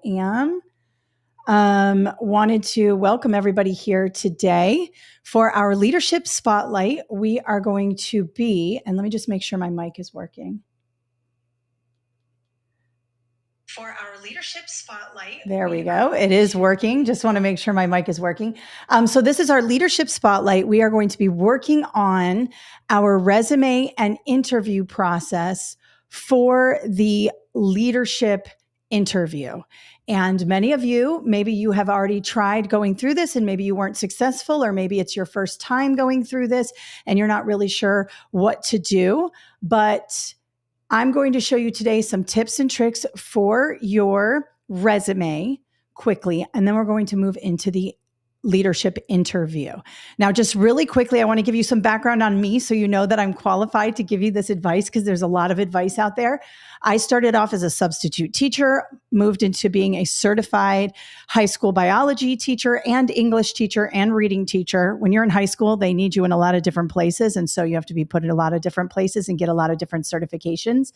am. Wanted to welcome everybody here today for our leadership spotlight. We are going to be, and let me just make sure my mic is working. For our leadership spotlight. There we go. It is working. Just want to make sure my mic is working. So this is our leadership spotlight. We are going to be working on our resume and interview process for the leadership interview. And many of you, maybe you have already tried going through this and maybe you weren't successful, or maybe it's your first time going through this and you're not really sure what to do. But I'm going to show you today some tips and tricks for your resume quickly, and then we're going to move into the leadership interview. Now, just really quickly, I want to give you some background on me so you know that I'm qualified to give you this advice, because there's a lot of advice out there. I started off as a substitute teacher, moved into being a certified high school biology teacher and English teacher and reading teacher. When you're in high school, they need you in a lot of different places. And so you have to be put in a lot of different places and get a lot of different certifications.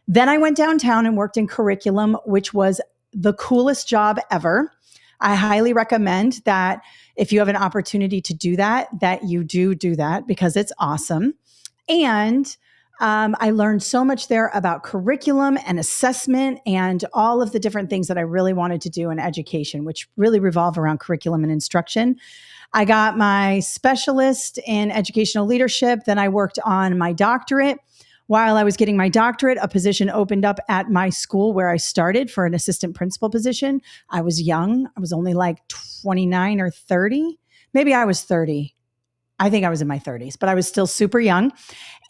Then I went downtown and worked in curriculum, which was the coolest job ever. I highly recommend that if you have an opportunity to do that, that you do that, because it's awesome. And I learned so much there about curriculum and assessment and all of the different things that I really wanted to do in education, which really revolve around curriculum and instruction. I got my specialist in educational leadership. Then I worked on my doctorate. While I was getting my doctorate, a position opened up at my school where I started for an assistant principal position. I was young. I was only like 29 or 30. Maybe I was 30. I think I was in my 30s, but I was still super young.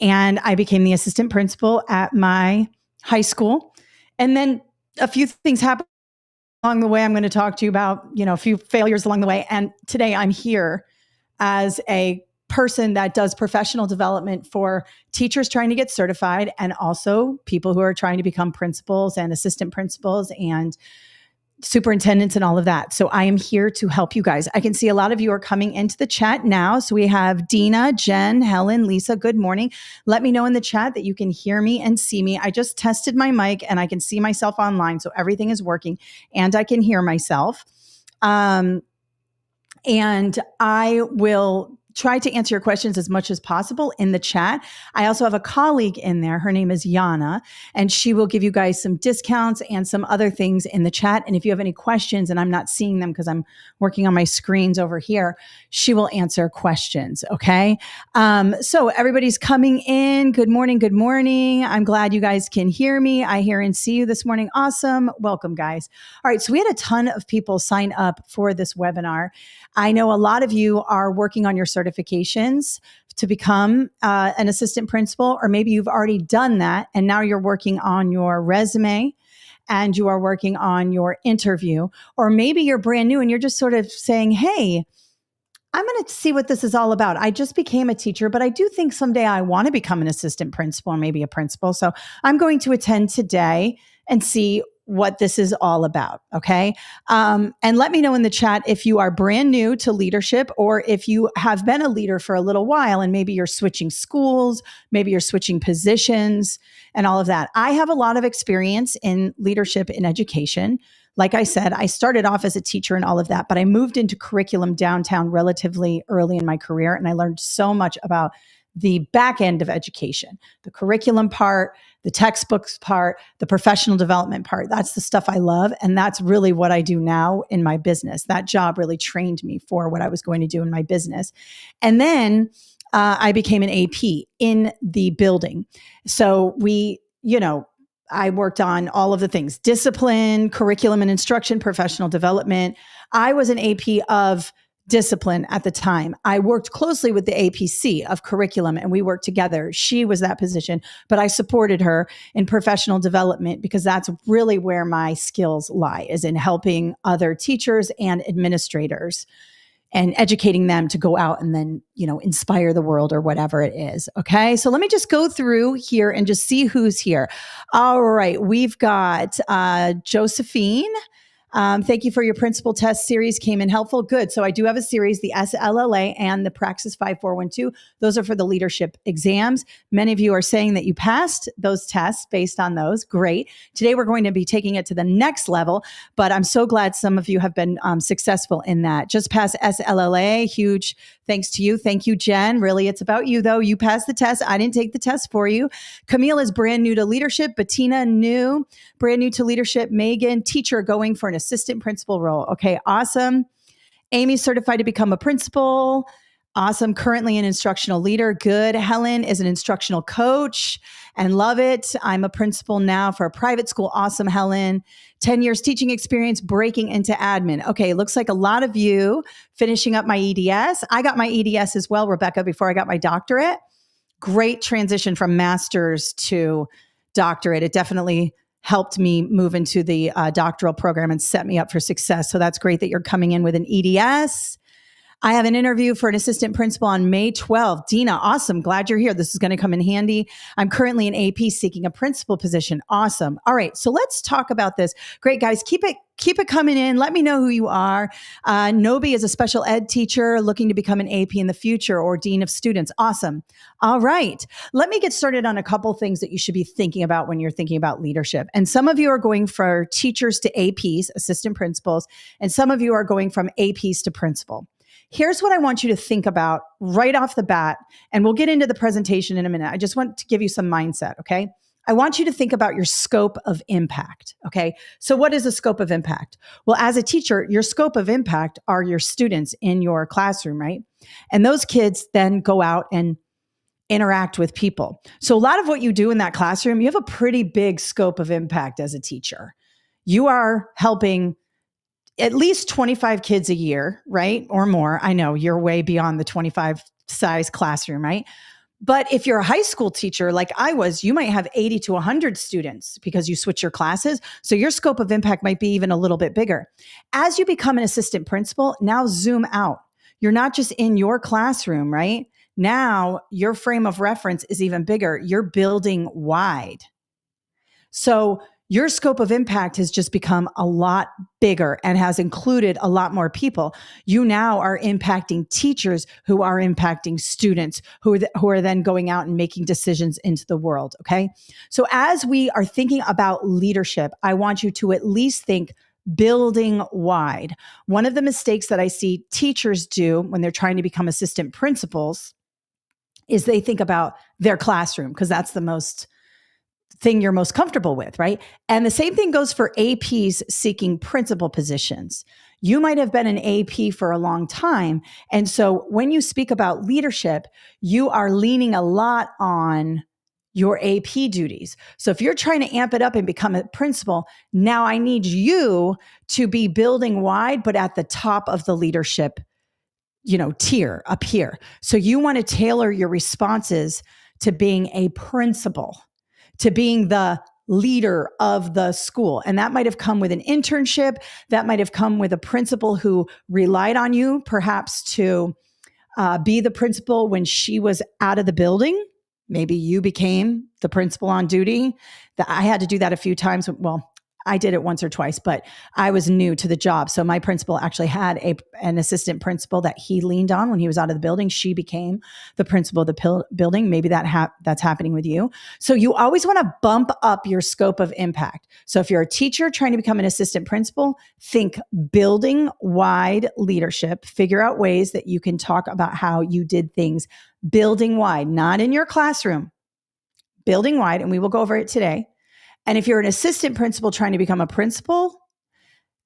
And I became the assistant principal at my high school. And then a few things happened along the way. I'm going to talk to you about, a few failures along the way. And today I'm here as a person that does professional development for teachers trying to get certified, and also people who are trying to become principals and assistant principals and superintendents and all of that. So I am here to help you guys. I can see a lot of you are coming into the chat now. So we have Dina, Jen, Helen, Lisa. Good morning. Let me know in the chat that you can hear me and see me. I just tested my mic and I can see myself online. So everything is working and I can hear myself. And I will try to answer your questions as much as possible in the chat. I also have a colleague in there. Her name is Yana, and she will give you guys some discounts and some other things in the chat. And if you have any questions and I'm not seeing them because I'm working on my screens over here, she will answer questions. Okay. So everybody's coming in. Good morning. Good morning. I'm glad you guys can hear me. I hear and see you this morning. Awesome. Welcome, guys. All right. So we had a ton of people sign up for this webinar. I know a lot of you are working on your certifications to become an assistant principal, or maybe you've already done that and now you're working on your resume and you are working on your interview, or maybe you're brand new and you're just sort of saying, hey, I'm going to see what this is all about. I just became a teacher, but I do think someday I want to become an assistant principal or maybe a principal. So I'm going to attend today and see what this is all about. Okay. And let me know in the chat if you are brand new to leadership, or if you have been a leader for a little while and maybe you're switching schools, maybe you're switching positions and all of that. I have a lot of experience in leadership in education. Like I said, I started off as a teacher and all of that, but I moved into curriculum downtown relatively early in my career. And I learned so much about the back end of education, the curriculum part, the textbooks part, the professional development part. That's the stuff I love. And that's really what I do now in my business. That job really trained me for what I was going to do in my business. And then I became an AP in the building. So I worked on all of the things: discipline, curriculum and instruction, professional development. I was an AP of discipline at the time. I worked closely with the APC of curriculum and we worked together. She was that position, but I supported her in professional development because that's really where my skills lie, is in helping other teachers and administrators and educating them to go out and then, inspire the world or whatever it is. Okay. So let me just go through here and just see who's here. All right. We've got Josephine. Thank you for your principal test series. Came in helpful. Good. So I do have a series, the SLLA and the Praxis 5412. Those are for the leadership exams. Many of you are saying that you passed those tests based on those. Great. Today we're going to be taking it to the next level, but I'm so glad some of you have been successful in that. Just pass SLLA. Huge thanks to you. Thank you, Jen. Really, it's about you, though. You passed the test. I didn't take the test for you. Camille is brand new to leadership. Bettina, new. Brand new to leadership. Megan, teacher, going for an assistant principal role. Okay, awesome. Amy, certified to become a principal. Awesome. Currently an instructional leader. Good. Helen is an instructional coach and love it. I'm a principal now for a private school. Awesome, Helen. 10 years teaching experience, breaking into admin. Okay, looks like a lot of you finishing up my EDS. I got my EDS as well, Rebecca, before I got my doctorate. Great transition from master's to doctorate. It definitely helped me move into the doctoral program and set me up for success. So that's great that you're coming in with an EDS. I have an interview for an assistant principal on May 12th. Dina, awesome. Glad you're here. This is going to come in handy. I'm currently an AP seeking a principal position. Awesome. All right. So let's talk about this. Great, guys. Keep it coming in. Let me know who you are. Nobi is a special ed teacher looking to become an AP in the future or dean of students. Awesome. All right. Let me get started on a couple things that you should be thinking about when you're thinking about leadership. And some of you are going for teachers to APs, assistant principals, and some of you are going from APs to principal. Here's what I want you to think about right off the bat, and we'll get into the presentation in a minute. I just want to give you some mindset, okay? I want you to think about your scope of impact, okay? So what is a scope of impact? Well, as a teacher, your scope of impact are your students in your classroom, right? And those kids then go out and interact with people. So a lot of what you do in that classroom, you have a pretty big scope of impact as a teacher. You are helping at least 25 kids a year, right? Or more. I know you're way beyond the 25 size classroom, right? But if you're a high school teacher like I was, you might have 80 to 100 students because you switch your classes. So your scope of impact might be even a little bit bigger. As you become an assistant principal, now zoom out. You're not just in your classroom, right? Now your frame of reference is even bigger. You're building wide. So your scope of impact has just become a lot bigger and has included a lot more people. You now are impacting teachers who are impacting students who are then going out and making decisions into the world, okay? So as we are thinking about leadership, I want you to at least think building wide. One of the mistakes that I see teachers do when they're trying to become assistant principals is they think about their classroom because that's the thing you're most comfortable with, right? And the same thing goes for APs seeking principal positions. You might have been an AP for a long time. And so when you speak about leadership, you are leaning a lot on your AP duties. So if you're trying to amp it up and become a principal, now I need you to be building wide, but at the top of the leadership, tier up here. So you want to tailor your responses to being a principal, to being the leader of the school. And that might have come with an internship. That might have come with a principal who relied on you, perhaps to be the principal when she was out of the building. Maybe you became the principal on duty. I had to do that a few times. Well, I did it once or twice, but I was new to the job. So my principal actually had an assistant principal that he leaned on when he was out of the building. She became the principal of the building. Maybe that's happening with you. So you always want to bump up your scope of impact. So if you're a teacher trying to become an assistant principal, think building wide leadership. Figure out ways that you can talk about how you did things building wide, not in your classroom, building wide. And we will go over it today. And if you're an assistant principal trying to become a principal,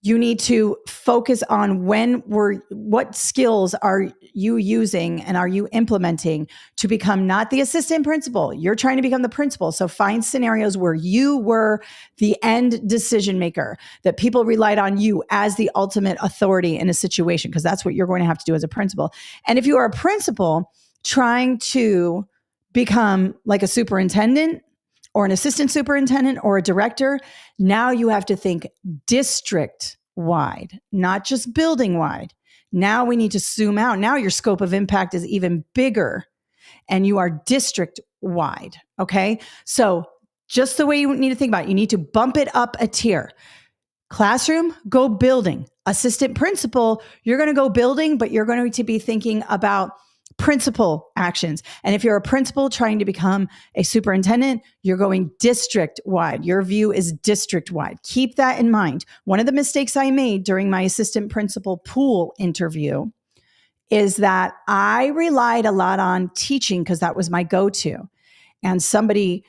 you need to focus on what skills are you using and are you implementing to become not the assistant principal. You're trying to become the principal. So find scenarios where you were the end decision maker, that people relied on you as the ultimate authority in a situation, because that's what you're going to have to do as a principal. And if you are a principal trying to become like a superintendent, or an assistant superintendent or a director, now you have to think district wide, not just building wide. Now we need to zoom out. Now your scope of impact is even bigger and you are district wide. Okay. So just the way you need to think about it, you need to bump it up a tier. Classroom, go building. Assistant principal, you're going to go building, but you're going to be thinking about principal actions. And if you're a principal trying to become a superintendent, you're going district wide. Your view is district wide. Keep that in mind. One of the mistakes I made during my assistant principal pool interview is that I relied a lot on teaching because that was my go-to. And somebody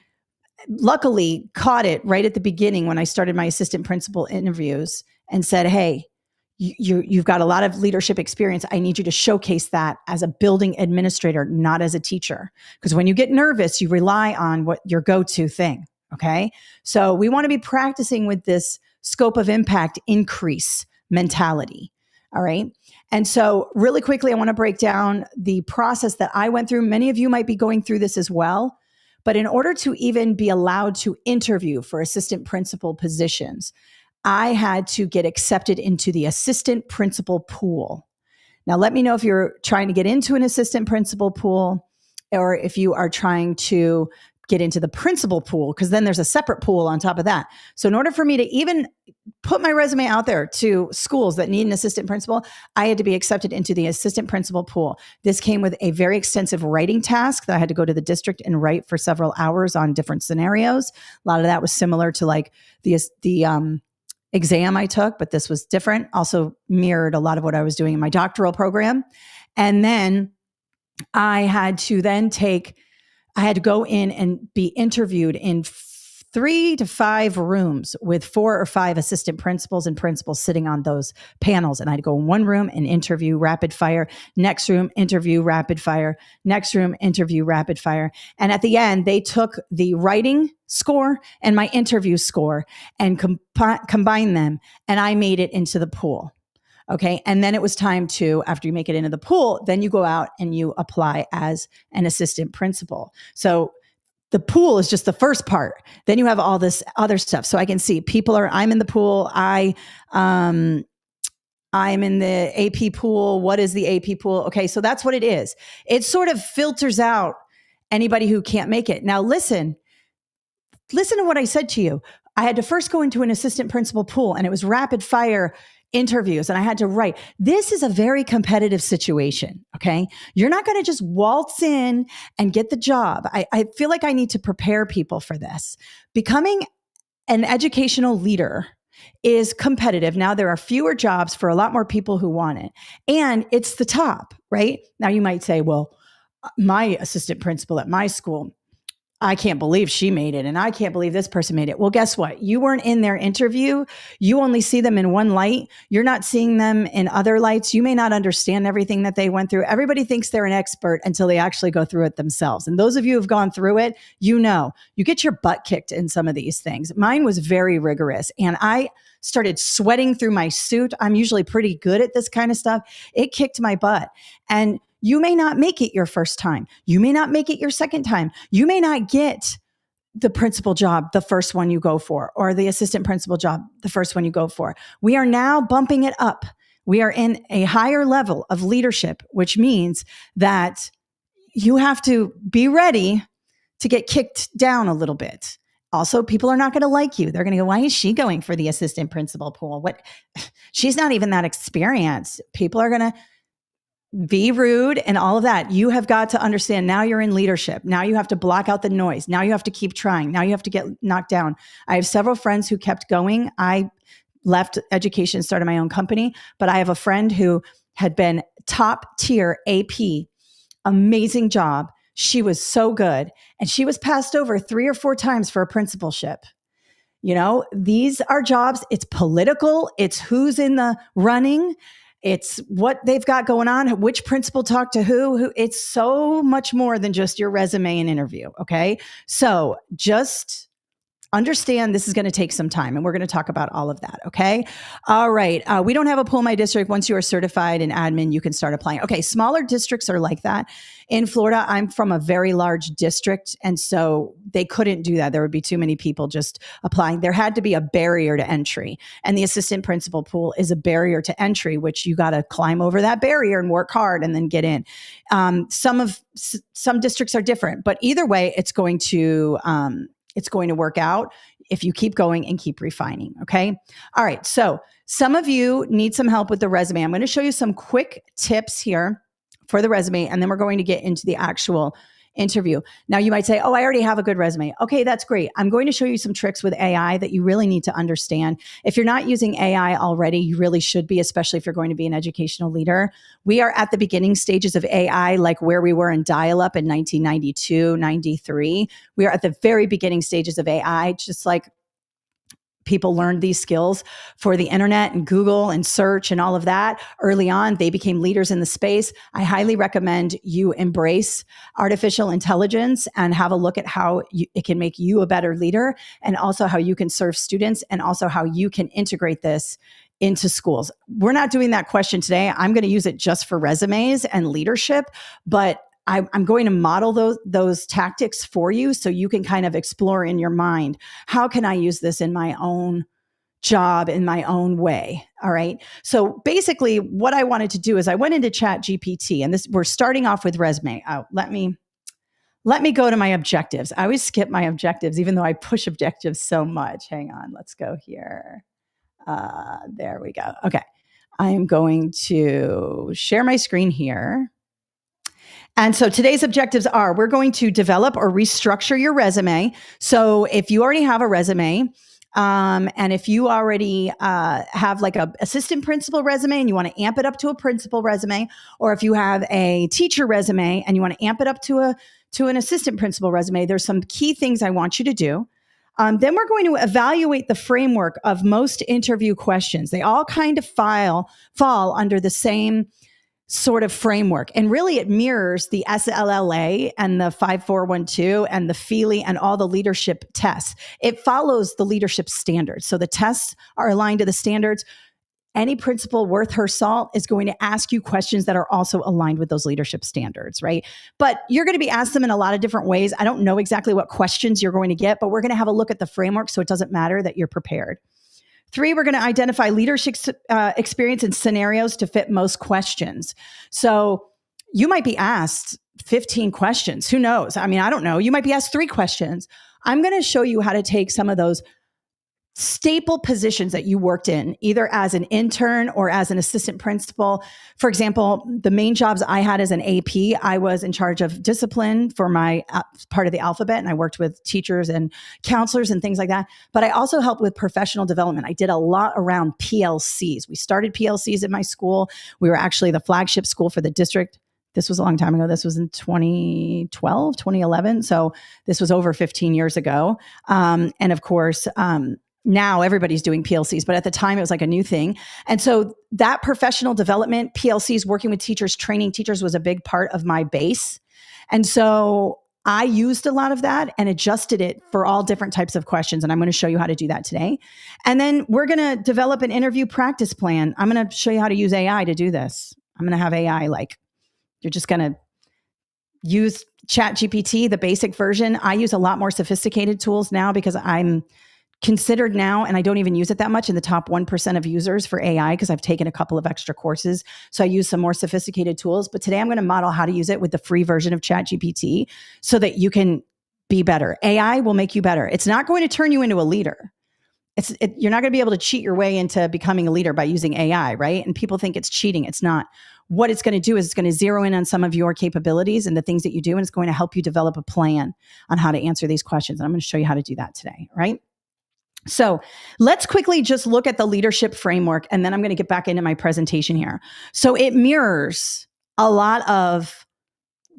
luckily caught it right at the beginning when I started my assistant principal interviews and said, hey, you've got a lot of leadership experience. I need you to showcase that as a building administrator, not as a teacher. Because when you get nervous, you rely on what your go-to thing. Okay. So we want to be practicing with this scope of impact increase mentality. All right. And so really quickly, I want to break down the process that I went through. Many of you might be going through this as well. But in order to even be allowed to interview for assistant principal positions, I had to get accepted into the assistant principal pool. Now, let me know if you're trying to get into an assistant principal pool or if you are trying to get into the principal pool, because then there's a separate pool on top of that. So in order for me to even put my resume out there to schools that need an assistant principal, I had to be accepted into the assistant principal pool. This came with a very extensive writing task that I had to go to the district and write for several hours on different scenarios. A lot of that was similar to like the exam I took, but this was different. Also mirrored a lot of what I was doing in my doctoral program. And then I had to go in and be interviewed in 3 to 5 rooms with 4 or 5 assistant principals and principals sitting on those panels. And I'd go in one room and interview rapid fire, next room, interview rapid fire, next room, interview rapid fire. And at the end, they took the writing score and my interview score and combined them. And I made it into the pool. Okay. And then it was time to, after you make it into the pool, then you go out and you apply as an assistant principal. So the pool is just the first part. Then you have all this other stuff. So I can see I'm in the pool. I'm in the AP pool. What is the AP pool? Okay. So that's what it is. It sort of filters out anybody who can't make it. Now listen to what I said to you. I had to first go into an assistant principal pool and it was rapid fire interviews and I had to write. This is a very competitive situation. Okay. You're not going to just waltz in and get the job. I feel like I need to prepare people for this. Becoming an educational leader is competitive. Now there are fewer jobs for a lot more people who want it. And it's the top, right? Now you might say, well, my assistant principal at my school, I can't believe she made it. And I can't believe this person made it. Well, guess what? You weren't in their interview. You only see them in one light. You're not seeing them in other lights. You may not understand everything that they went through. Everybody thinks they're an expert until they actually go through it themselves. And those of you who've gone through it, you get your butt kicked in some of these things. Mine was very rigorous and I started sweating through my suit. I'm usually pretty good at this kind of stuff. It kicked my butt. And you may not make it your first time. You may not make it your second time. You may not get the principal job, the first one you go for, or the assistant principal job, the first one you go for. We are now bumping it up. We are in a higher level of leadership, which means that you have to be ready to get kicked down a little bit. Also, people are not going to like you. They're going to go, why is she going for the assistant principal pool? She's not even that experienced. People are going to be rude and all of that. You have got to understand now you're in leadership. Now you have to block out the noise. Now you have to keep trying. Now you have to get knocked down. I have several friends who kept going. I left education, started my own company, but I have a friend who had been top tier AP, amazing job. She was so good. And she was passed over 3 or 4 times for a principalship. You know, these are jobs. It's political. It's who's in the running. It's what they've got going on, which principal talked to who. It's so much more than just your resume and interview. Okay. So just understand this is going to take some time and we're going to talk about all of that. Okay. All right. We don't have a pool in my district. Once you are certified in admin, you can start applying. Okay. Smaller districts are like that. In Florida, I'm from a very large district. And so they couldn't do that. There would be too many people just applying. There had to be a barrier to entry. And the assistant principal pool is a barrier to entry, which you got to climb over that barrier and work hard and then get in. Some districts are different, but either way, it's going to work out. if you keep going and keep refining. Okay. All right. So some of you need some help with the resume. I'm going to show you some quick tips here for the resume, and then we're going to get into the actual interview. Now you might say, oh, I already have a good resume. Okay, that's great. I'm going to show you some tricks with AI that you really need to understand. If you're not using AI already, you really should be, especially if you're going to be an educational leader. We are at the beginning stages of AI, like where we were in dial-up in 1992, 93. We are at the very beginning stages of AI, just like people learned these skills for the internet and Google and search and all of that early on. They became leaders in the space. I highly recommend you embrace artificial intelligence and have a look at how it can make you a better leader, and also how you can serve students, and also how you can integrate this into schools. We're not doing that question today. I'm going to use it just for resumes and leadership, but I'm going to model those tactics for you so you can kind of explore in your mind, how can I use this in my own job, in my own way? All right. So basically what I wanted to do is I went into ChatGPT, and we're starting off with resume. Let me go to my objectives. I always skip my objectives, even though I push objectives so much. Hang on. Let's go here. There we go. Okay. I am going to share my screen here. And so today's objectives are, we're going to develop or restructure your resume. So if you already have a resume, and if you already have like a assistant principal resume and you want to amp it up to a principal resume, or if you have a teacher resume and you want to amp it up to an assistant principal resume, there's some key things I want you to do. Then we're going to evaluate the framework of most interview questions. They all kind of fall under the same sort of framework. And really it mirrors the SLLA and the 5412 and the Feely and all the leadership tests. It follows the leadership standards. So the tests are aligned to the standards. Any principal worth her salt is going to ask you questions that are also aligned with those leadership standards, right? But you're going to be asked them in a lot of different ways. I don't know exactly what questions you're going to get, but we're going to have a look at the framework so it doesn't matter that you're prepared. 3, we're going to identify leadership experience and scenarios to fit most questions. So you might be asked 15 questions. Who knows? I mean, I don't know. You might be asked 3 questions. I'm going to show you how to take some of those staple positions that you worked in, either as an intern or as an assistant principal. For example, the main jobs I had as an AP, I was in charge of discipline for my part of the alphabet, and I worked with teachers and counselors and things like that. But I also helped with professional development. I did a lot around PLCs. We started PLCs in my school. We were actually the flagship school for the district. This was a long time ago. This was in 2012, 2011. So this was over 15 years ago. And of course, now everybody's doing PLCs, but at the time it was like a new thing. And so that professional development, PLCs, working with teachers, training teachers, was a big part of my base. And so I used a lot of that and adjusted it for all different types of questions. And I'm going to show you how to do that today. And then we're going to develop an interview practice plan. I'm going to show you how to use AI to do this. I'm going to have AI, like, you're just going to use ChatGPT, the basic version. I use a lot more sophisticated tools now because I'm considered now, and I don't even use it that much, in the top 1% of users for AI because I've taken a couple of extra courses. So I use some more sophisticated tools. But today I'm going to model how to use it with the free version of ChatGPT so that you can be better. AI will make you better. It's not going to turn you into a leader. You're not going to be able to cheat your way into becoming a leader by using AI, right? And people think it's cheating. It's not. What it's going to do is it's going to zero in on some of your capabilities and the things that you do, and it's going to help you develop a plan on how to answer these questions. And I'm going to show you how to do that today, right? So let's quickly just look at the leadership framework, and then I'm going to get back into my presentation here. So it mirrors a lot of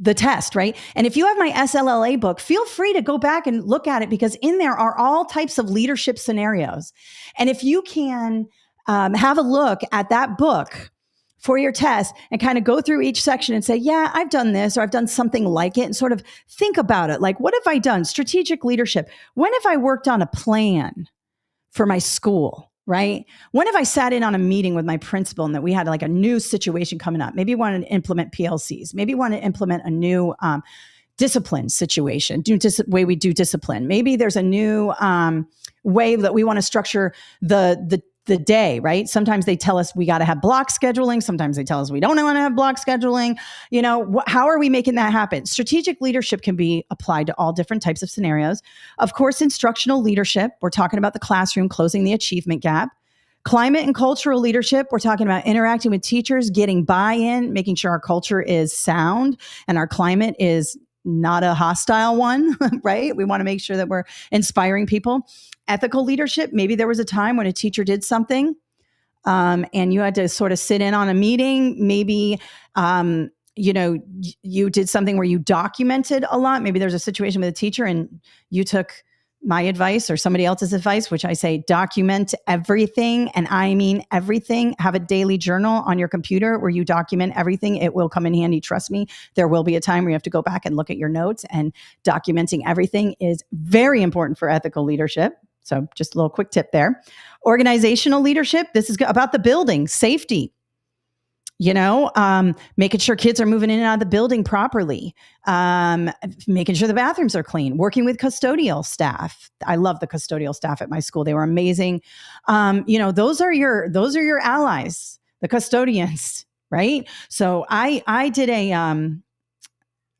the test, right? And if you have my SLLA book, feel free to go back and look at it, because in there are all types of leadership scenarios. And if you can have a look at that book for your test and kind of go through each section and say, yeah, I've done this, or I've done something like it, and sort of think about it. Like, what have I done? Strategic leadership. When have I worked on a plan for my school, right? When have I sat in on a meeting with my principal and that we had like a new situation coming up? Maybe you want to implement PLCs. Maybe you want to implement a new discipline situation, way we do discipline. Maybe there's a new way that we want to structure the the day, right? Sometimes they tell us we got to have block scheduling. Sometimes they tell us we don't want to have block scheduling. How are we making that happen? Strategic leadership can be applied to all different types of scenarios. Of course, instructional leadership, we're talking about the classroom, closing the achievement gap. Climate and cultural leadership, we're talking about interacting with teachers, getting buy-in, making sure our culture is sound and our climate is not a hostile one, right? We want to make sure that we're inspiring people. Ethical leadership, maybe there was a time when a teacher did something and you had to sort of sit in on a meeting. Maybe, you did something where you documented a lot. Maybe there's a situation with a teacher and you took my advice or somebody else's advice, which I say document everything. And I mean everything. Have a daily journal on your computer where you document everything. It will come in handy. Trust me, there will be a time where you have to go back and look at your notes, and documenting everything is very important for ethical leadership. So just a little quick tip there. Organizational leadership. This is about the building, safety. Making sure kids are moving in and out of the building properly, making sure the bathrooms are clean, working with custodial staff. I love the custodial staff at my school. They were amazing. Those are your allies, the custodians, right? So I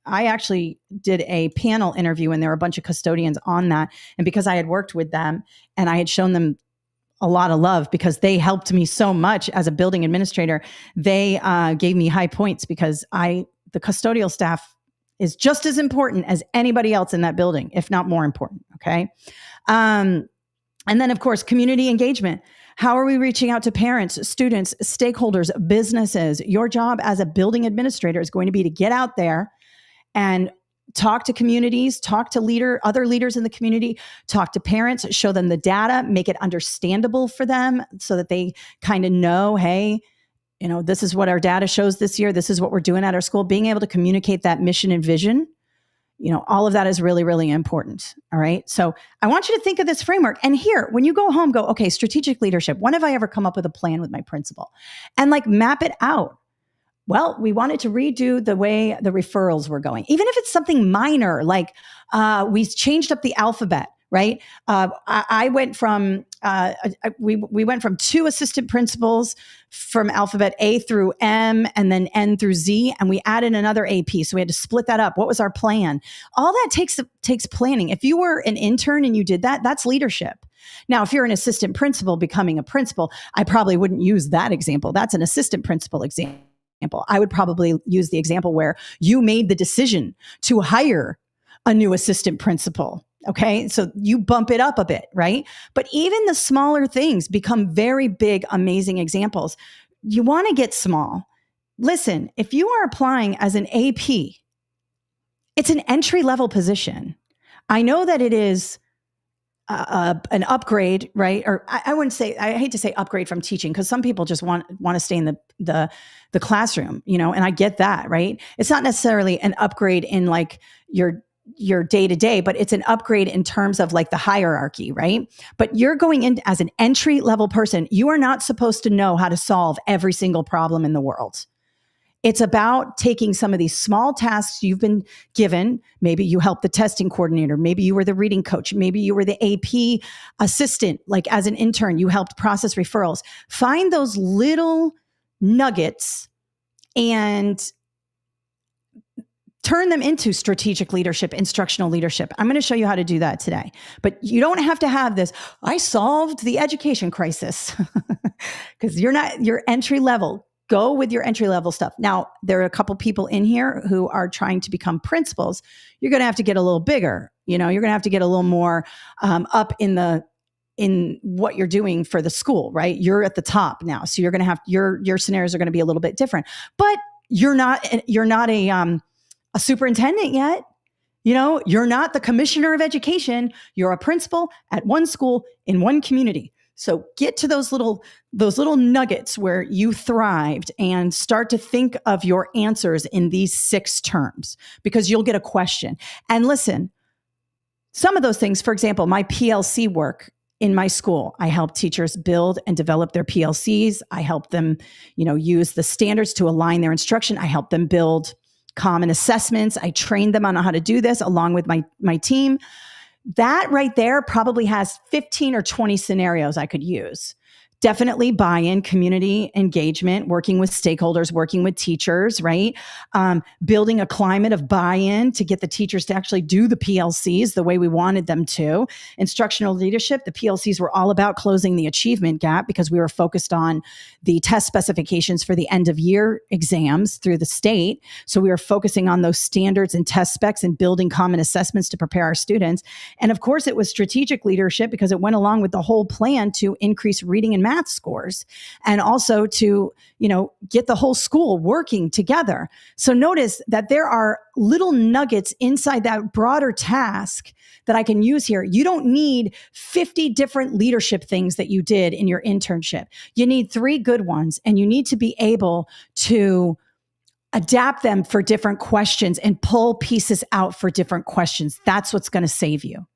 actually did a panel interview, and there were a bunch of custodians on that. And because I had worked with them and I had shown them a lot of love because they helped me so much as a building administrator, they gave me high points because the custodial staff is just as important as anybody else in that building, if not more important. Okay. And then of course, community engagement. How are we reaching out to parents, students, stakeholders, businesses? Your job as a building administrator is going to be to get out there and talk to communities, talk to other leaders in the community, talk to parents, show them the data, make it understandable for them so that they kind of know, hey, this is what our data shows this year. This is what we're doing at our school. Being able to communicate that mission and vision, all of that is really, really important. All right. So I want you to think of this framework. And here, when you go home, go, okay, strategic leadership. When have I ever come up with a plan with my principal? And map it out. Well, we wanted to redo the way the referrals were going, even if it's something minor, like we changed up the alphabet, right? I went from, we went from 2 assistant principals from alphabet A through M and then N through Z, and we added another AP. So we had to split that up. What was our plan? All that takes planning. If you were an intern and you did that, that's leadership. Now, if you're an assistant principal becoming a principal, I probably wouldn't use that example. That's an assistant principal example. I would probably use the example where you made the decision to hire a new assistant principal. Okay. So you bump it up a bit, right? But even the smaller things become very big, amazing examples. You want to get small. Listen, if you are applying as an AP, it's an entry-level position. I know that it is an upgrade, right? Or I wouldn't say, I hate to say upgrade from teaching, because some people just want to stay in the classroom, and I get that, right? It's not necessarily an upgrade in your day-to-day, but it's an upgrade in terms of the hierarchy, right? But you're going in as an entry-level person. You are not supposed to know how to solve every single problem in the world. It's about taking some of these small tasks you've been given. Maybe you helped the testing coordinator. Maybe you were the reading coach. Maybe you were the AP assistant. As an intern, you helped process referrals. Find those little nuggets and turn them into strategic leadership, instructional leadership. I'm going to show you how to do that today. But you don't have to have this, I solved the education crisis, because you're entry level. Go with your entry-level stuff. Now, there are a couple people in here who are trying to become principals. You're going to have to get a little bigger. You're going to have to get a little more up in what you're doing for the school, right? You're at the top now. So you're going to have, your scenarios are going to be a little bit different, but you're not a superintendent yet. You're not the commissioner of education. You're a principal at one school in one community. So get to those little nuggets where you thrived and start to think of your answers in these 6 terms, because you'll get a question. And listen, some of those things, for example, my PLC work in my school, I help teachers build and develop their PLCs. I help them, use the standards to align their instruction. I help them build common assessments. I train them on how to do this along with my team. That right there probably has 15 or 20 scenarios I could use Definitely buy-in, community engagement, working with stakeholders, working with teachers, right? Building a climate of buy-in to get the teachers to actually do the PLCs the way we wanted them to. Instructional leadership, the PLCs were all about closing the achievement gap because we were focused on the test specifications for the end of year exams through the state. So we were focusing on those standards and test specs and building common assessments to prepare our students. And of course, it was strategic leadership because it went along with the whole plan to increase reading and math scores, and also to, get the whole school working together. So notice that there are little nuggets inside that broader task that I can use here. You don't need 50 different leadership things that you did in your internship. You need 3 good ones, and you need to be able to adapt them for different questions and pull pieces out for different questions. That's what's going to save you.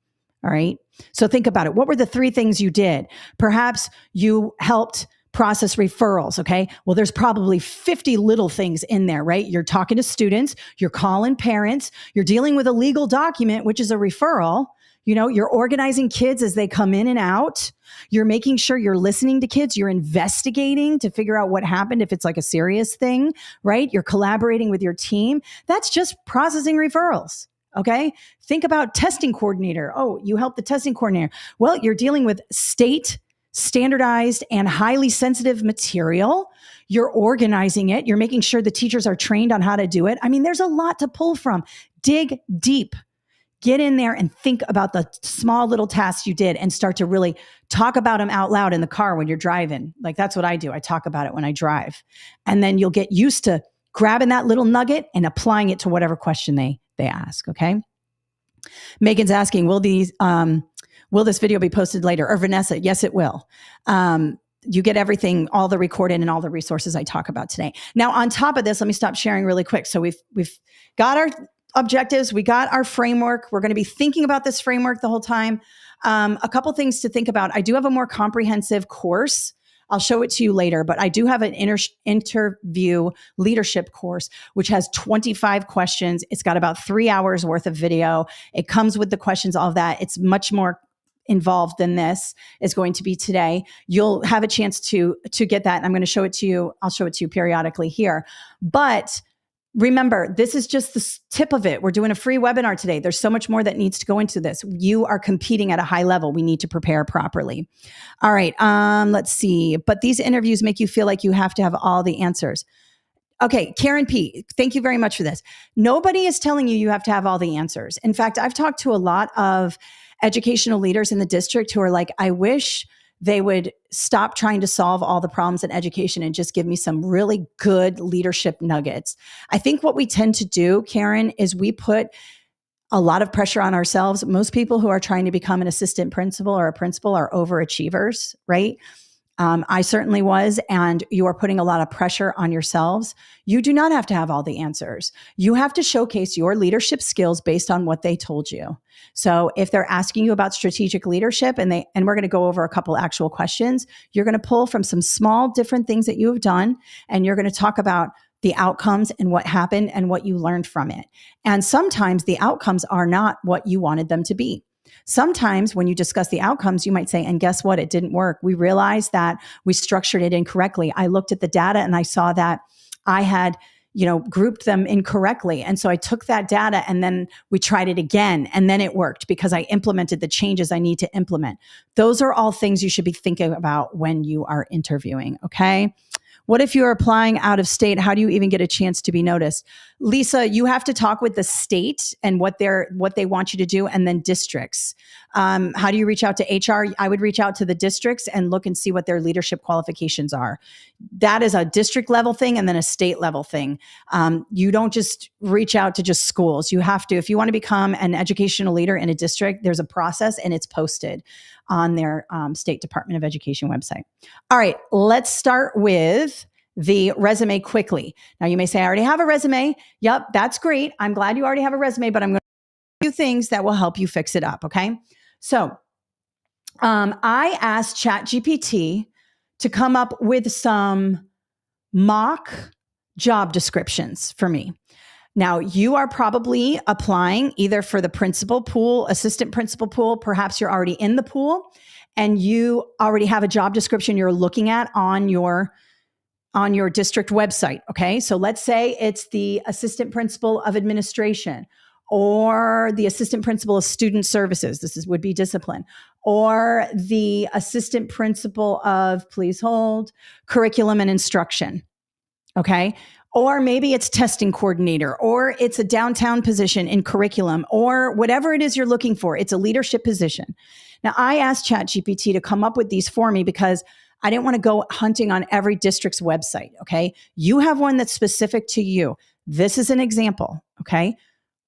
All right. So think about it. What were the 3 things you did? Perhaps you helped process referrals. Okay. Well, there's probably 50 little things in there, right? You're talking to students, you're calling parents, you're dealing with a legal document, which is a referral. You're organizing kids as they come in and out. You're making sure you're listening to kids. You're investigating to figure out what happened if it's like a serious thing, right? You're collaborating with your team. That's just processing referrals. Okay. Think about testing coordinator. Oh, you help the testing coordinator. Well, you're dealing with state standardized and highly sensitive material. You're organizing it. You're making sure the teachers are trained on how to do it. I mean, there's a lot to pull from. Dig deep. Get in there and think about the small little tasks you did and start to really talk about them out loud in the car when you're driving. Like, that's what I do. I talk about it when I drive. And then you'll get used to grabbing that little nugget and applying it to whatever question they ask. Okay. Megan's asking, will this video be posted later? Or Vanessa, yes, it will. You get everything, all the recording and all the resources I talk about today. Now, on top of this, let me stop sharing really quick. So we've got our objectives. We got our framework. We're going to be thinking about this framework the whole time. A couple things to think about. I do have a more comprehensive course. I'll show it to you later, but I do have an interview leadership course, which has 25 questions. It's got about 3 hours worth of video. It comes with the questions, all of that. It's much more involved than this is going to be today. You'll have a chance to get that. And I'm going to show it to you. I'll show it to you periodically here. But remember, this is just the tip of it. We're doing a free webinar today. There's so much more that needs to go into this. You are competing at a high level. We need to prepare properly. All right. Let's see. But these interviews make you feel like you have to have all the answers. Okay. Karen P., thank you very much for this. Nobody is telling you have to have all the answers. In fact, I've talked to a lot of educational leaders in the district who are like, I wish they would stop trying to solve all the problems in education and just give me some really good leadership nuggets. I think what we tend to do, Karen, is we put a lot of pressure on ourselves. Most people who are trying to become an assistant principal or a principal are overachievers, right? I certainly was, and you are putting a lot of pressure on yourselves. You do not have to have all the answers. You have to showcase your leadership skills based on what they told you. So if they're asking you about strategic leadership and we're going to go over a couple actual questions, you're going to pull from some small different things that you have done, and you're going to talk about the outcomes and what happened and what you learned from it. And sometimes the outcomes are not what you wanted them to be. Sometimes when you discuss the outcomes, you might say, and guess what? It didn't work. We realized that we structured it incorrectly. I looked at the data and I saw that I had, grouped them incorrectly. And so I took that data and then we tried it again. And then it worked because I implemented the changes I need to implement. Those are all things you should be thinking about when you are interviewing. Okay. What if you're applying out of state? How do you even get a chance to be noticed? Lisa, you have to talk with the state and what they want you to do, and then districts. How do you reach out to HR? I would reach out to the districts and look and see what their leadership qualifications are. That is a district level thing and then a state level thing. You don't just reach out to just schools. You have to, if you want to become an educational leader in a district, there's a process and it's posted on their State Department of Education website. All right, let's start with the resume quickly. Now you may say, I already have a resume. Yep, that's great. I'm glad you already have a resume, but I'm going to do things that will help you fix it up, okay? So I asked ChatGPT to come up with some mock job descriptions for me. Now, you are probably applying either for the principal pool, assistant principal pool. Perhaps you're already in the pool and you already have a job description you're looking at on your district website. Okay. So let's say it's the assistant principal of administration or the assistant principal of student services. Would be discipline, or the assistant principal of, please hold, curriculum and instruction. Okay. Or maybe it's testing coordinator, or it's a downtown position in curriculum, or whatever it is you're looking for. It's a leadership position. Now, I asked ChatGPT to come up with these for me because I didn't want to go hunting on every district's website. Okay. You have one that's specific to you. This is an example. Okay.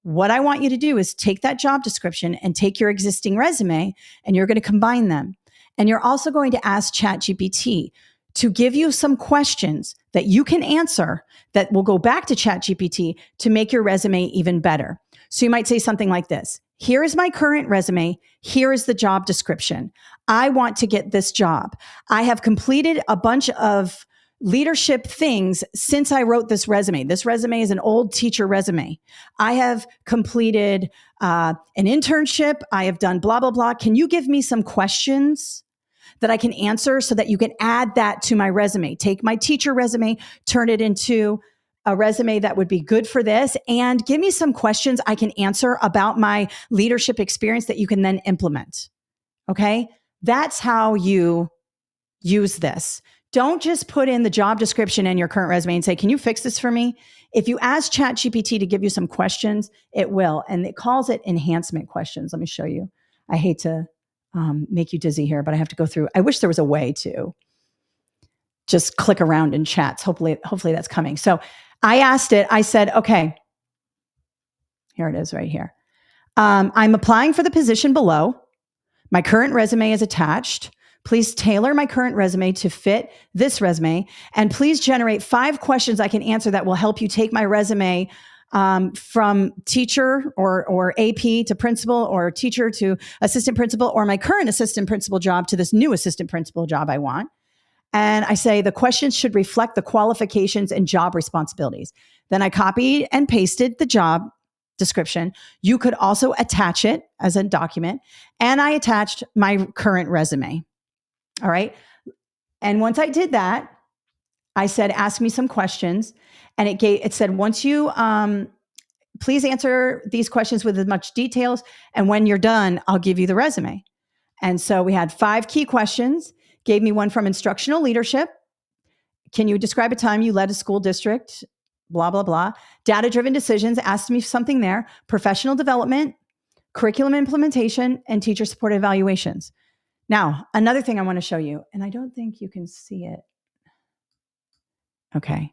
What I want you to do is take that job description and take your existing resume, and you're going to combine them. And you're also going to ask ChatGPT to give you some questions that you can answer that will go back to ChatGPT to make your resume even better. So you might say something like this: here is my current resume. Here is the job description. I want to get this job. I have completed a bunch of leadership things since I wrote this resume. This resume is an old teacher resume. I have completed an internship. I have done blah, blah, blah. Can you give me some questions that I can answer so that you can add that to my resume? Take my teacher resume, turn it into a resume that would be good for this, and give me some questions I can answer about my leadership experience that you can then implement. Okay? That's how you use this. Don't just put in the job description and your current resume and say, can you fix this for me? If you ask ChatGPT to give you some questions, it will. And it calls it enhancement questions. Let me show you. I hate to make you dizzy here, but I have to go through. I wish there was a way to just click around in chats. Hopefully that's coming. So I asked it, I said, okay, here it is right here. I'm applying for the position below. My current resume is attached. Please tailor my current resume to fit this resume. And please generate 5 questions I can answer that will help you take my resume from teacher or AP to principal, or teacher to assistant principal, or my current assistant principal job to this new assistant principal job I want. And I say the questions should reflect the qualifications and job responsibilities. Then I copied and pasted the job description. You could also attach it as a document. And I attached my current resume. All right. And once I did that, I said, ask me some questions. And it said, once you, please answer these questions with as much details. And when you're done, I'll give you the resume. And so we had 5 key questions, gave me one from instructional leadership. Can you describe a time you led a school district? Blah, blah, blah. Data-driven decisions, asked me something there. Professional development, curriculum implementation, and teacher supported evaluations. Now, another thing I want to show you, and I don't think you can see it. Okay,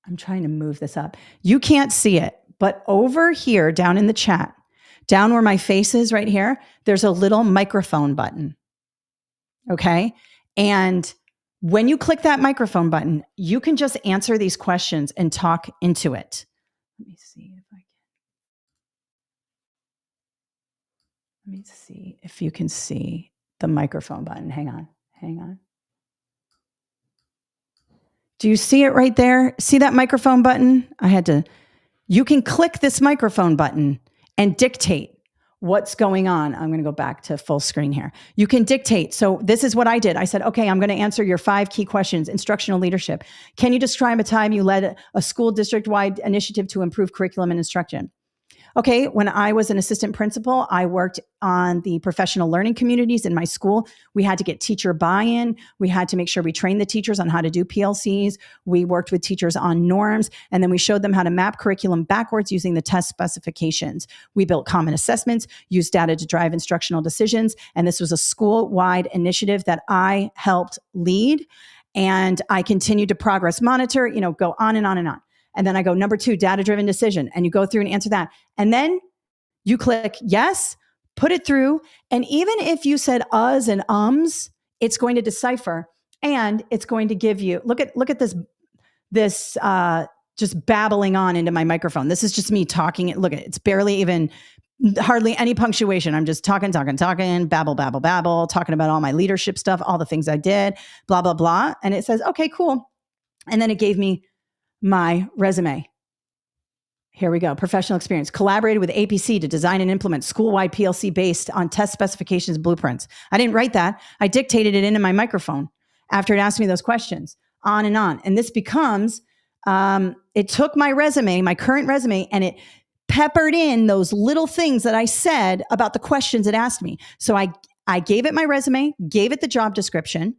I'm trying to move this up. You can't see it, but over here, down in the chat, down where my face is right here, there's a little microphone button. Okay, and when you click that microphone button, you can just answer these questions and talk into it. Let me see if you can see the microphone button. Hang on. Do you see it right there? See that microphone button? You can click this microphone button and dictate what's going on. I'm going to go back to full screen here. You can dictate. So this is what I did. I said, okay, I'm going to answer your 5 key questions. Instructional leadership. Can you describe a time you led a school district-wide initiative to improve curriculum and instruction? Okay, when I was an assistant principal, I worked on the professional learning communities in my school. We had to get teacher buy-in. We had to make sure we trained the teachers on how to do PLCs. We worked with teachers on norms, and then we showed them how to map curriculum backwards using the test specifications. We built common assessments, used data to drive instructional decisions, and this was a school-wide initiative that I helped lead, and I continued to progress monitor, go on and on and on. And then I go, number 2, data-driven decision. And you go through and answer that. And then you click yes, put it through. And even if you said uhs and ums, it's going to decipher, and it's going to give you, look at this just babbling on into my microphone. This is just me talking. Look at it. It's barely even, hardly any punctuation. I'm just talking, babble, talking about all my leadership stuff, all the things I did, blah, blah, blah. And it says, okay, cool. And then it gave me my resume. Here we go. Professional experience. Collaborated with APC to design and implement school-wide PLC based on test specifications and blueprints. I didn't write that. I dictated it into my microphone after it asked me those questions, on and on. And this becomes, it took my resume, my current resume, and it peppered in those little things that I said about the questions it asked me. So I gave it my resume, gave it the job description.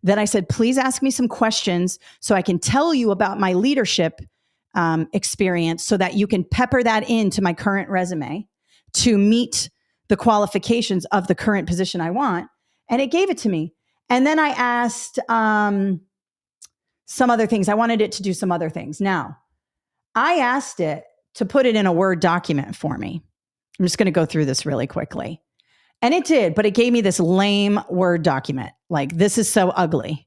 Then I said, please ask me some questions so I can tell you about my leadership experience so that you can pepper that into my current resume to meet the qualifications of the current position I want. And it gave it to me. And then I asked some other things. I wanted it to do some other things. Now, I asked it to put it in a Word document for me. I'm just going to go through this really quickly. And it did, but it gave me this lame Word document. Like, this is so ugly.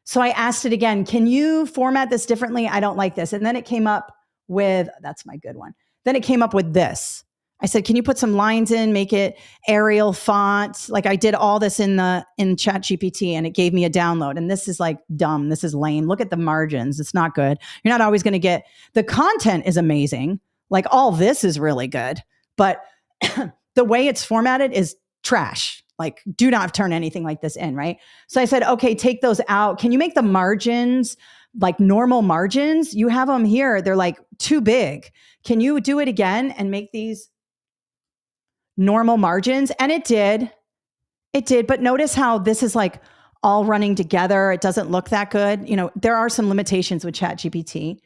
So I asked it again, can you format this differently? I don't like this. And then it came up with, that's my good one. Then it came up with this. I said, can you put some lines in, make it Arial font? Like, I did all this in ChatGPT and it gave me a download. And this is like dumb. This is lame. Look at the margins. It's not good. You're not always going to get, the content is amazing. Like, all this is really good, but the way it's formatted is trash. Like, do not turn anything like this in, right? So I said, okay, take those out. Can you make the margins like normal margins? You have them here. They're like too big. Can you do it again and make these normal margins? And it did. It did. But notice how this is like all running together. It doesn't look that good. You know, there are some limitations with ChatGPT.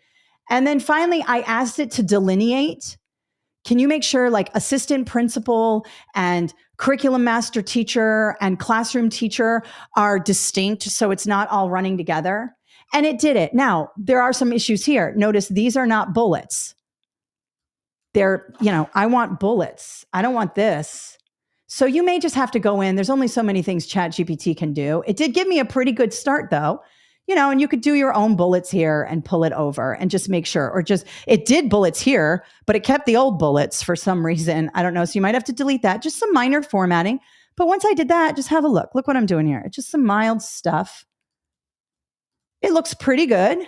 And then finally, I asked it to delineate. Can you make sure like assistant principal and curriculum master teacher and classroom teacher are distinct so it's not all running together? And it did it. Now, there are some issues here. Notice these are not bullets. They're, you know, I want bullets. I don't want this. So you may just have to go in. There's only so many things ChatGPT can do. It did give me a pretty good start though. You know, and you could do your own bullets here and pull it over and just make sure, or just, it did bullets here, but it kept the old bullets for some reason. I don't know. So you might have to delete that, just some minor formatting. But once I did that, just have a look. Look what I'm doing here. It's just some mild stuff. It looks pretty good.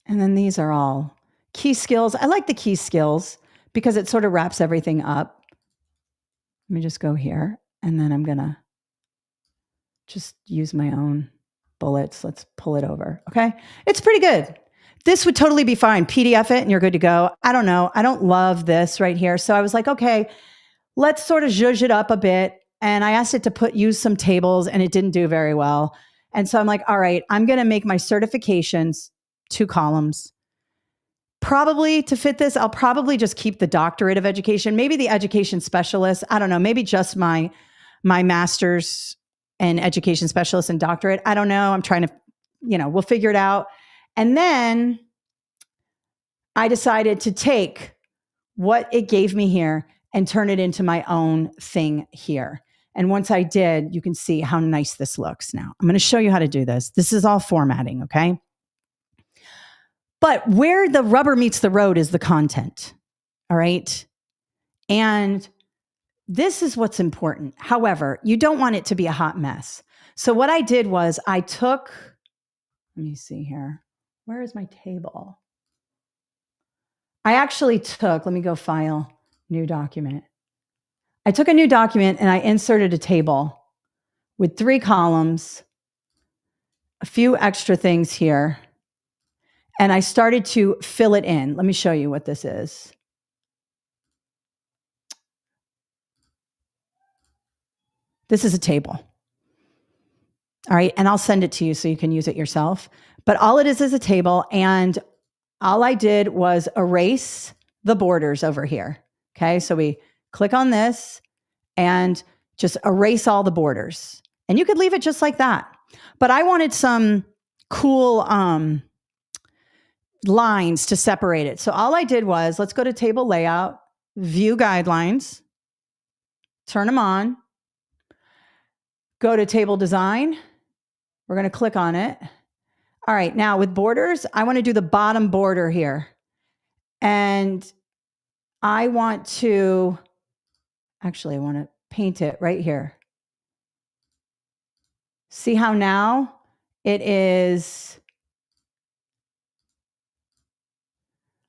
And then these are all key skills. I like the key skills because it sort of wraps everything up. Let me just go here. And then I'm going to just use my own bullets. Let's pull it over. Okay. It's pretty good. This would totally be fine. PDF it and you're good to go. I don't know. I don't love this right here. So I was like, okay, let's sort of zhuzh it up a bit. And I asked it to use some tables and it didn't do very well. And so I'm like, all right, I'm going to make my certifications 2 columns. Probably to fit this, I'll probably just keep the doctorate of education, maybe the education specialist. I don't know, maybe just my master's and education specialist and doctorate. I don't know. I'm trying to, you know, we'll figure it out. And then I decided to take what it gave me here and turn it into my own thing here. And once I did, you can see how nice this looks now. I'm going to show you how to do this. This is all formatting, okay? But where the rubber meets the road is the content, all right? And this is what's important. However, you don't want it to be a hot mess. So what I did was I took, let me see here. Where is my table? I actually took, let me go file, new document. I took a new document and I inserted a table with 3 columns, a few extra things here. And I started to fill it in. Let me show you what this is. This is a table. All right. And I'll send it to you so you can use it yourself. But all it is a table. And all I did was erase the borders over here. Okay. So we click on this and just erase all the borders. And you could leave it just like that. But I wanted some cool lines to separate it. So all I did was, let's go to table layout, view guidelines, turn them on, go to table design. We're going to click on it. All right. Now with borders, I want to do the bottom border here. And I want to, actually, I want to paint it right here. See how now It is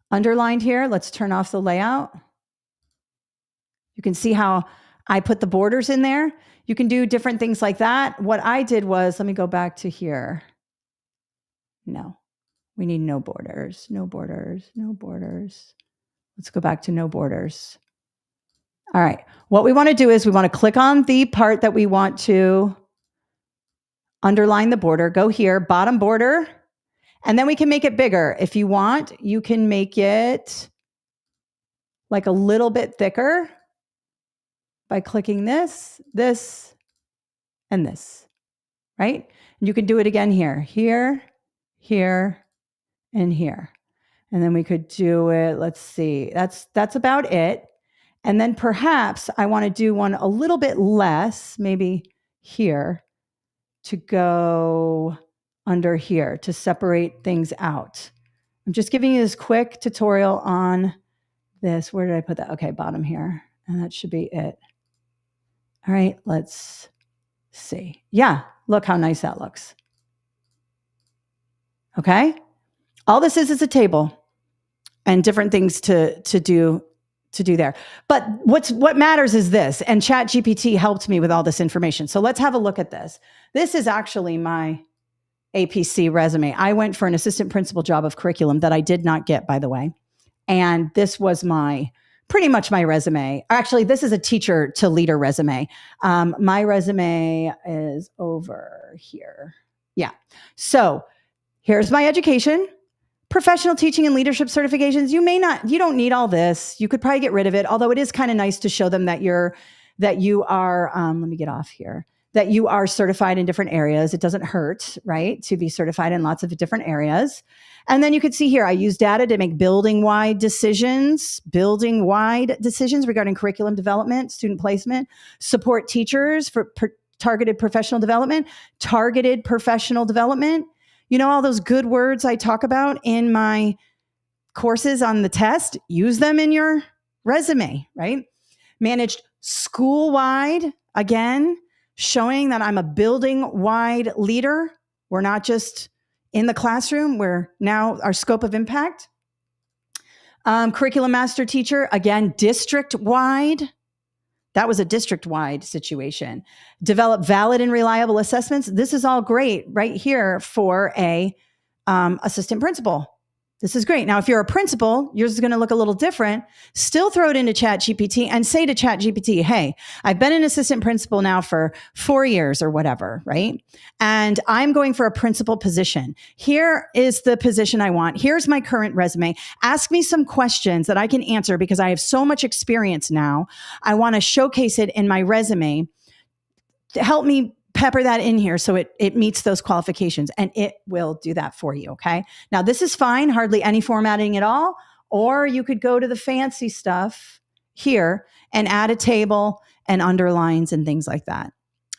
underlined here. Let's turn off the layout. You can see how I put the borders in there. You can do different things like that. What I did was, let me go back to here. No, we need no borders, no borders, no borders. Let's go back to no borders. All right. What we want to do is we want to click on the part that we want to underline the border. Go here, bottom border, and then we can make it bigger. If you want, you can make it like a little bit thicker by clicking this, this, and this, right? And you can do it again here, here, here, and here. And then we could do it, let's see, that's about it. And then perhaps I want to do one a little bit less, maybe here, to go under here to separate things out. I'm just giving you this quick tutorial on this. Where did I put that? Okay, bottom here. And that should be it. All right, let's see. Yeah, look how nice that looks. Okay. All this is a table and different things to do there. But what matters is this, and ChatGPT helped me with all this information. So let's have a look at this. This is actually my APC resume. I went for an assistant principal job of curriculum that I did not get, by the way. And this was pretty much my resume. Actually, this is a teacher to leader resume. My resume is over here. Yeah. So here's my education. Professional teaching and leadership certifications. You don't need all this. You could probably get rid of it, although it is kind of nice to show them that you are, let me get off here, that you are certified in different areas. It doesn't hurt, right, to be certified in lots of different areas. And then you could see here, I use data to make building-wide decisions regarding curriculum development, student placement, support teachers for targeted professional development. You know, all those good words I talk about in my courses on the test, use them in your resume, right? Managed school-wide, again, showing that I'm a building-wide leader. We're not just in the classroom, we're now our scope of impact. Curriculum master teacher, again, district-wide. That was a district-wide situation. Develop valid and reliable assessments. This is all great right here for a assistant principal. This is great. Now, if you're a principal, yours is going to look a little different. Still throw it into ChatGPT and say to ChatGPT, hey, I've been an assistant principal now for 4 years or whatever, right? And I'm going for a principal position. Here is the position I want. Here's my current resume. Ask me some questions that I can answer because I have so much experience now. I want to showcase it in my resume to help me pepper that in here so it meets those qualifications, and it will do that for you, okay? Now, this is fine, hardly any formatting at all, or you could go to the fancy stuff here and add a table and underlines and things like that,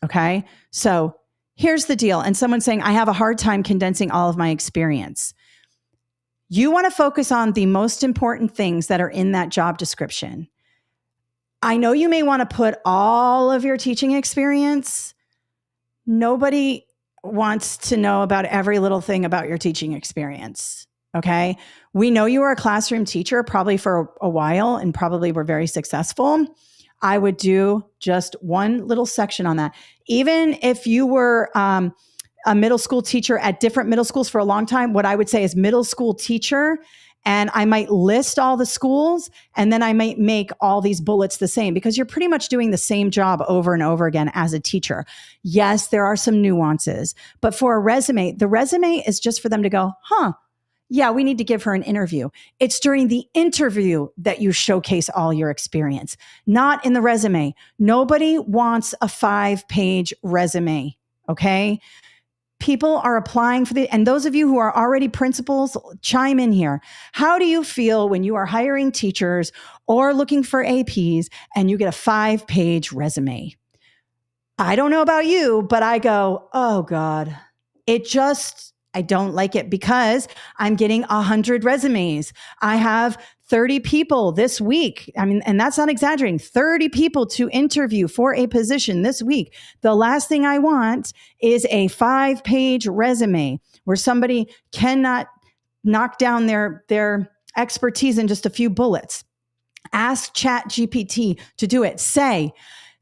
okay? So here's the deal, and someone's saying, I have a hard time condensing all of my experience. You want to focus on the most important things that are in that job description. I know you may want to put all of your teaching experience. Nobody wants to know about every little thing about your teaching experience, okay? We know you were a classroom teacher probably for a while and probably were very successful. I would do just one little section on that. Even if you were a middle school teacher at different middle schools for a long time, what I would say is middle school teacher, and I might list all the schools, and then I might make all these bullets the same because you're pretty much doing the same job over and over again as a teacher. Yes, there are some nuances, but for a resume, the resume is just for them to go, yeah, we need to give her an interview. It's during the interview that you showcase all your experience, not in the resume. Nobody wants a 5-page resume, okay? People are applying for and those of you who are already principals, chime in here. How do you feel when you are hiring teachers or looking for APs and you get a 5-page resume? I don't know about you, but I go, oh God, it just I don't like it because I'm getting 100 resumes. I have 30 people this week. I mean, and that's not exaggerating, 30 people to interview for a position this week. The last thing I want is a 5-page resume where somebody cannot knock down their expertise in just a few bullets. Ask ChatGPT to do it. Say,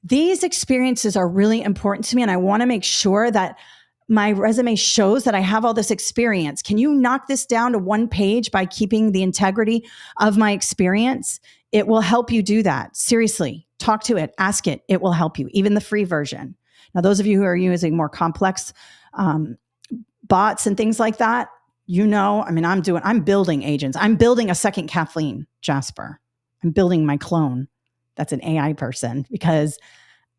these experiences are really important to me, and I want to make sure that my resume shows that I have all this experience. Can you knock this down to 1 page by keeping the integrity of my experience? It will help you do that. Seriously, talk to it, ask it. It will help you, even the free version. Now, those of you who are using more complex bots and things like that, I'm building agents. I'm building a second Kathleen Jasper. I'm building my clone. That's an AI person because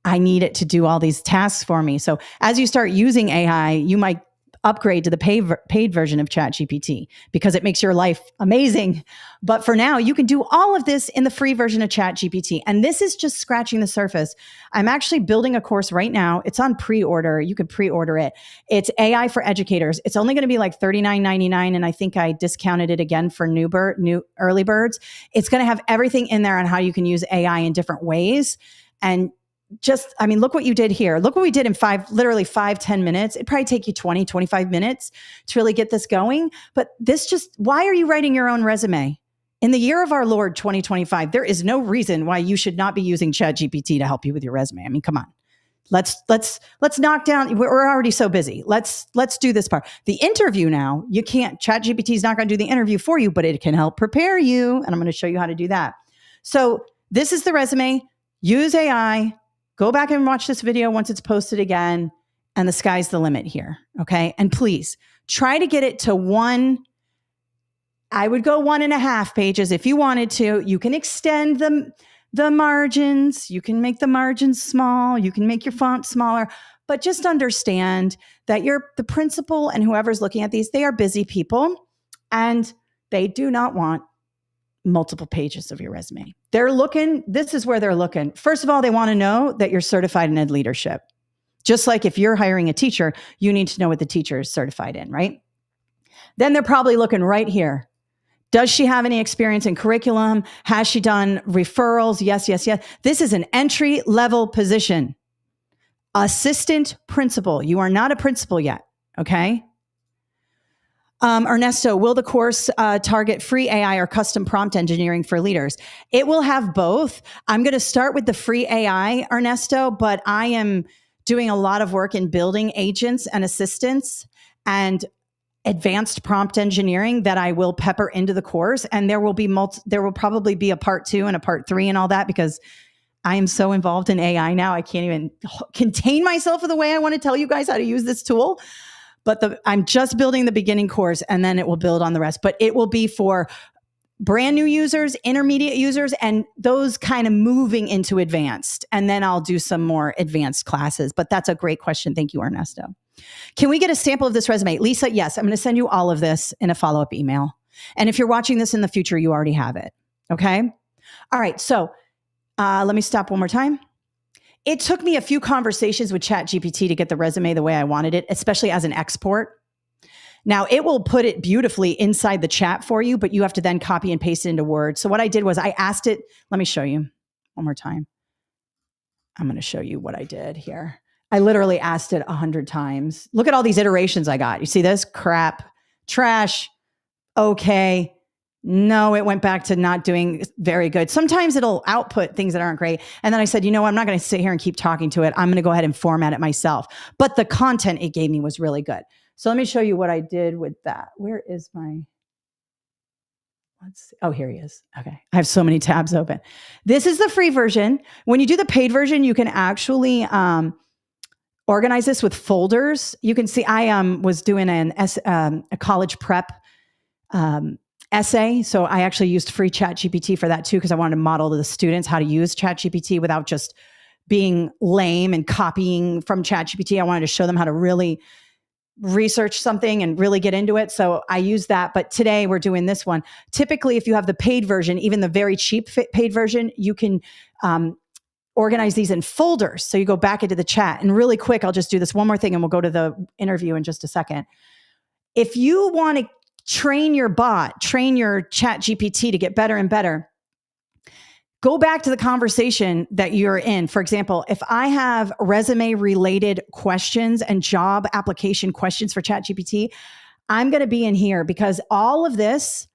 I need it to do all these tasks for me. So as you start using AI, you might upgrade to the paid version of ChatGPT because it makes your life amazing. But for now, you can do all of this in the free version of ChatGPT. And this is just scratching the surface. I'm actually building a course right now. It's on pre-order. You could pre-order it. It's AI for educators. It's only going to be like $39.99. And I think I discounted it again for new early birds. It's going to have everything in there on how you can use AI in different ways. And look what you did here. Look what we did in 5-10 minutes. It'd probably take you 20, 25 minutes to really get this going. But why are you writing your own resume? In the year of our Lord, 2025, there is no reason why you should not be using ChatGPT to help you with your resume. I mean, come on. Let's knock down. We're already so busy. Let's do this part. The interview now, you can't, ChatGPT is not going to do the interview for you, but it can help prepare you. And I'm going to show you how to do that. So this is the resume. Use AI. Go back and watch this video once it's posted again, and the sky's the limit here, okay? And please, try to get it to 1. I would go 1.5 pages if you wanted to. You can extend the margins. You can make the margins small. You can make your font smaller. But just understand that the principal and whoever's looking at these, they are busy people, and they do not want multiple pages of your resume. This is where they're looking. First of all, they want to know that you're certified in ed leadership. Just like if you're hiring a teacher, you need to know what the teacher is certified in, right? Then they're probably looking right here. Does she have any experience in curriculum? Has she done referrals? Yes, yes, yes. This is an entry-level position. Assistant principal. You are not a principal yet, okay? Ernesto, will the course target free AI or custom prompt engineering for leaders? It will have both. I'm going to start with the free AI, Ernesto, but I am doing a lot of work in building agents and assistants and advanced prompt engineering that I will pepper into the course. And there will probably be a part 2 and a part 3 and all that because I am so involved in AI now. I can't even contain myself of the way I want to tell you guys how to use this tool. But I'm just building the beginning course and then it will build on the rest. But it will be for brand new users, intermediate users, and those kind of moving into advanced. And then I'll do some more advanced classes. But that's a great question. Thank you, Ernesto. Can we get a sample of this resume? Lisa, yes, I'm going to send you all of this in a follow-up email. And if you're watching this in the future, you already have it. Okay? All right. So let me stop one more time. It took me a few conversations with ChatGPT to get the resume the way I wanted it, especially as an export. Now, it will put it beautifully inside the chat for you, but you have to then copy and paste it into Word. So what I did was I asked it, let me show you one more time. I'm going to show you what I did here. I literally asked it 100 times. Look at all these iterations I got. You see this? Crap, trash, okay. No, it went back to not doing very good. Sometimes it'll output things that aren't great. And then I said, you know what? I'm not going to sit here and keep talking to it. I'm going to go ahead and format it myself. But the content it gave me was really good. So let me show you what I did with that. Where is let's see. Oh, here he is. Okay. I have so many tabs open. This is the free version. When you do the paid version, you can actually organize this with folders. You can see I was doing a college prep essay. So I actually used free ChatGPT for that too, because I wanted to model to the students how to use ChatGPT without just being lame and copying from ChatGPT. I wanted to show them how to really research something and really get into it. So I use that. But today we're doing this one. Typically, if you have the paid version, even the very cheap paid version, you can organize these in folders. So you go back into the chat and really quick, I'll just do this one more thing and we'll go to the interview in just a second. If you want to train your bot, train your ChatGPT to get better and better, go back to the conversation that you're in. For example, if I have resume related questions and job application questions for ChatGPT, I'm going to be in here because all of this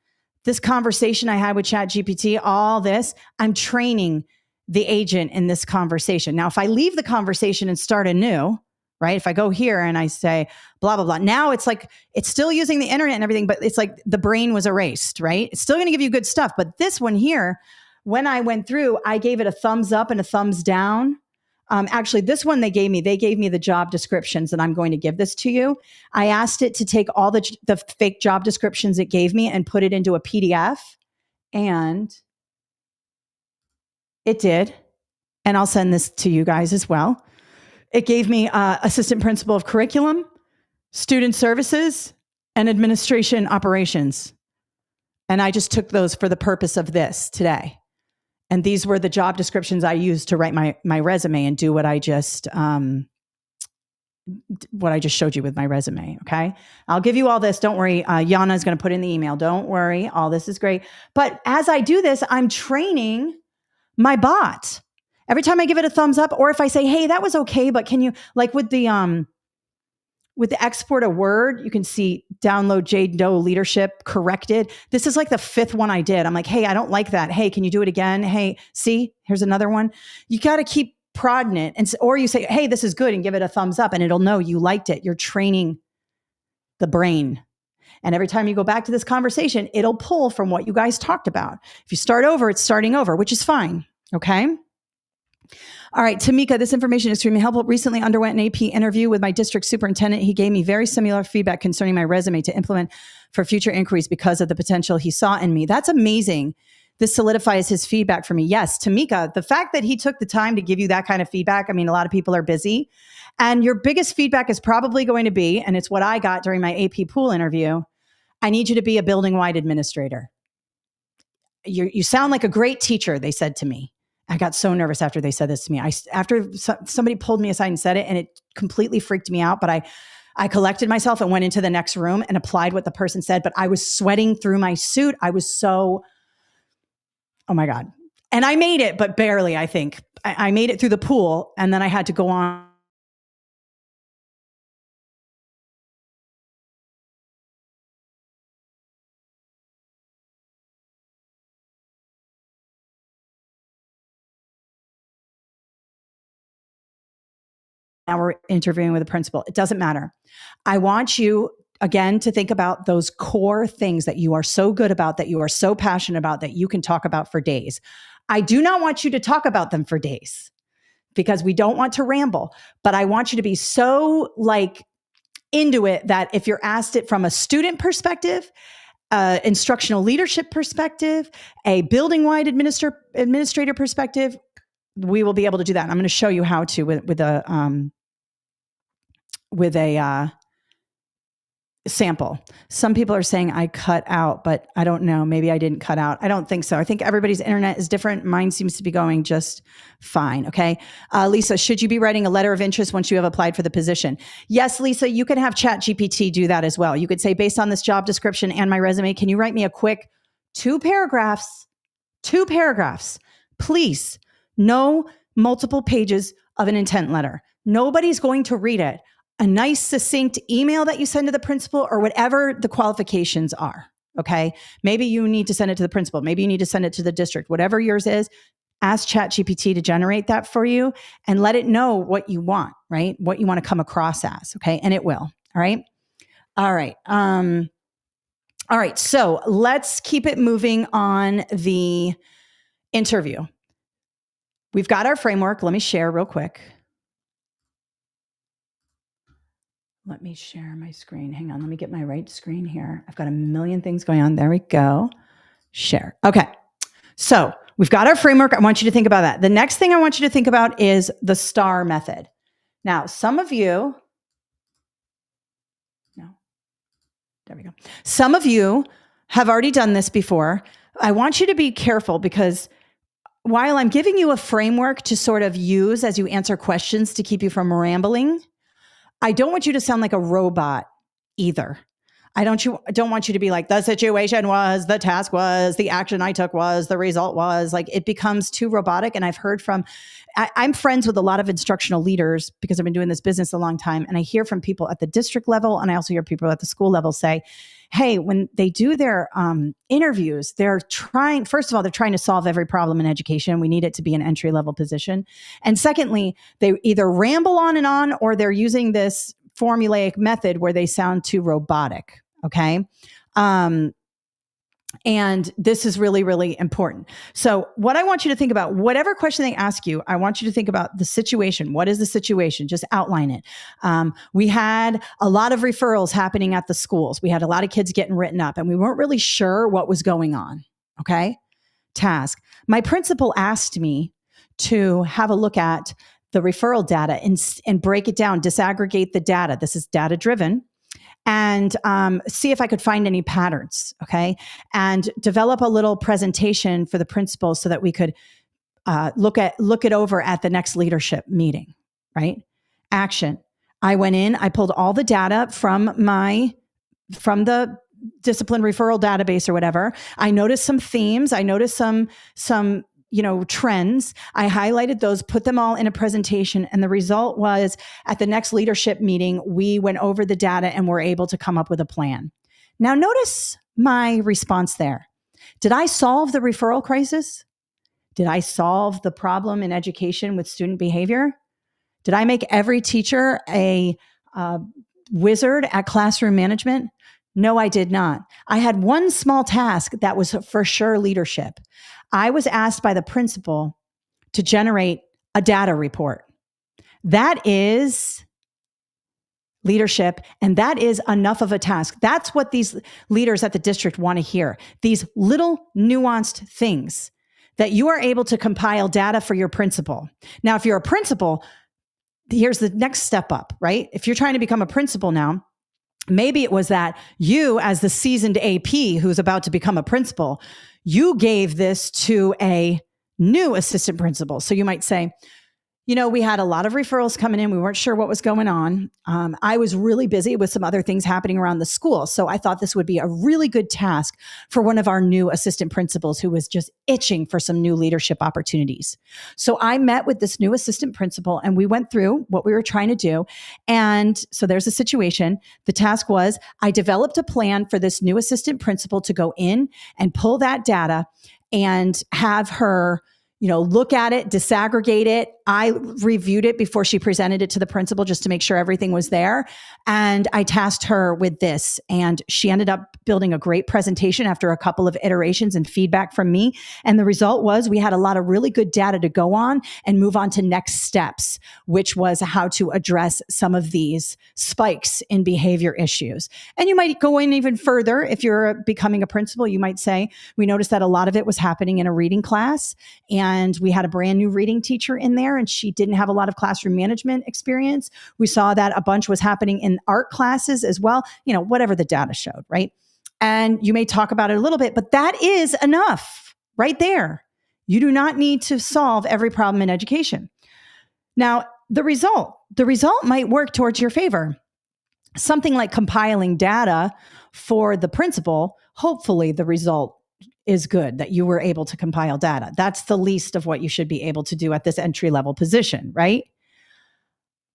conversation I had with ChatGPT, all this, I'm training the agent in this conversation. Now, if I leave the conversation and start anew, right? If I go here and I say blah, blah, blah, now it's like, it's still using the internet and everything, but it's like the brain was erased, right? It's still going to give you good stuff. But this one here, when I went through, I gave it a thumbs up and a thumbs down. Actually, this one they gave me the job descriptions, and I'm going to give this to you. I asked it to take all the fake job descriptions it gave me and put it into a PDF, and it did. And I'll send this to you guys as well. It gave me assistant principal of curriculum, student services, and administration operations. And I just took those for the purpose of this today. And these were the job descriptions I used to write my resume and do what I just showed you with my resume. Okay. I'll give you all this. Don't worry. Yana is going to put in the email. Don't worry. All this is great. But as I do this, I'm training my bot. Every time I give it a thumbs up, or if I say, hey, that was okay, but can you, like with the export a word, you can see download Jade Doe leadership corrected. This is like the 5th one I did. I'm like, hey, I don't like that. Hey, can you do it again? Hey, see, here's another one. You got to keep prodding it. Or you say, hey, this is good, and give it a thumbs up, and it'll know you liked it. You're training the brain. And every time you go back to this conversation, it'll pull from what you guys talked about. If you start over, it's starting over, which is fine. Okay. All right, Tamika, this information is extremely helpful. Recently underwent an AP interview with my district superintendent. He gave me very similar feedback concerning my resume to implement for future inquiries because of the potential he saw in me. That's amazing. This solidifies his feedback for me. Yes, Tamika, the fact that he took the time to give you that kind of feedback, I mean, a lot of people are busy. And your biggest feedback is probably going to be, and it's what I got during my AP pool interview, I need you to be a building-wide administrator. You sound like a great teacher, they said to me. I got so nervous after they said this to me. After somebody pulled me aside and said it, and it completely freaked me out, but I collected myself and went into the next room and applied what the person said, but I was sweating through my suit. I was so, oh my God. And I made it, but barely, I think. I made it through the pool, and then I had to go on. Now we're interviewing with a principal. It doesn't matter. I want you, again, to think about those core things that you are so good about, that you are so passionate about, that you can talk about for days. I do not want you to talk about them for days because we don't want to ramble, but I want you to be so into it that if you're asked it from a student perspective, instructional leadership perspective, a building-wide administrator perspective, we will be able to do that. And I'm going to show you how to with a sample. Some people are saying I cut out, but I don't know. Maybe I didn't cut out. I don't think so. I think everybody's internet is different. Mine seems to be going just fine. Okay. Lisa, should you be writing a letter of interest once you have applied for the position? Yes, Lisa, you can have ChatGPT do that as well. You could say, based on this job description and my resume, can you write me a quick 2 paragraphs, please. No multiple pages of an intent letter. Nobody's going to read it. A nice succinct email that you send to the principal or whatever the qualifications are. Okay. Maybe you need to send it to the principal. Maybe you need to send it to the district, whatever yours is. Ask ChatGPT to generate that for you and let it know what you want, right? What you want to come across as. Okay. And it will. All right. All right. All right. So let's keep it moving on the interview. We've got our framework. Let me share real quick. Let me share my screen. Hang on. Let me get my right screen here. I've got a million things going on. There we go. Share. Okay. So we've got our framework. I want you to think about that. The next thing I want you to think about is the STAR method. Now, some of you, there we go. Some of you have already done this before. I want you to be careful because while I'm giving you a framework to sort of use as you answer questions to keep you from rambling, I don't want you to sound like a robot either. I don't want you to be like, the situation was, the task was, the action I took was, the result was. Like, it becomes too robotic. And I've heard from, I'm friends with a lot of instructional leaders because I've been doing this business a long time. And I hear from people at the district level, and I also hear people at the school level say, hey, when they do their interviews, first of all, they're trying to solve every problem in education. We need it to be an entry-level position. And secondly, they either ramble on, or they're using this formulaic method where they sound too robotic. Okay. And this is really, really important. So what I want you to think about, whatever question they ask you, I want you to think about the situation. What is the situation? Just outline it. We had a lot of referrals happening at the schools. We had a lot of kids getting written up, and we weren't really sure what was going on. Okay. Task. My principal asked me to have a look at the referral data and break it down, disaggregate the data. This is data driven. And see if I could find any patterns, okay? And develop a little presentation for the principal so that we could look it over at the next leadership meeting, right? Action. I went in, I pulled all the data from the discipline referral database or whatever. I noticed some themes. I noticed some trends. I highlighted those, put them all in a presentation. And the result was, at the next leadership meeting, we went over the data and were able to come up with a plan. Now, notice my response there. Did I solve the referral crisis? Did I solve the problem in education with student behavior? Did I make every teacher a wizard at classroom management? No, I did not. I had one small task that was for sure leadership. I was asked by the principal to generate a data report. That is leadership, and that is enough of a task. That's what these leaders at the district want to hear. These little nuanced things that you are able to compile data for your principal. Now, if you're a principal, here's the next step up, right? If you're trying to become a principal now, maybe it was that you, as the seasoned AP who's about to become a principal, you gave this to a new assistant principal. So you might say, we had a lot of referrals coming in. We weren't sure what was going on. I was really busy with some other things happening around the school. So I thought this would be a really good task for one of our new assistant principals who was just itching for some new leadership opportunities. So I met with this new assistant principal and we went through what we were trying to do. And so there's a situation. The task was, I developed a plan for this new assistant principal to go in and pull that data and have her look at it, disaggregate it. I reviewed it before she presented it to the principal just to make sure everything was there. And I tasked her with this. And she ended up building a great presentation after a couple of iterations and feedback from me. And the result was we had a lot of really good data to go on and move on to next steps, which was how to address some of these spikes in behavior issues. And you might go in even further. If you're becoming a principal, you might say, we noticed that a lot of it was happening in a reading class. And we had a brand new reading teacher in there, and she didn't have a lot of classroom management experience. We saw that a bunch was happening in art classes as well, whatever the data showed, right? And you may talk about it a little bit, but that is enough right there. You do not need to solve every problem in education. Now, the result might work towards your favor. Something like compiling data for the principal, hopefully the result is good, that you were able to compile data. That's the least of what you should be able to do at this entry-level position, right?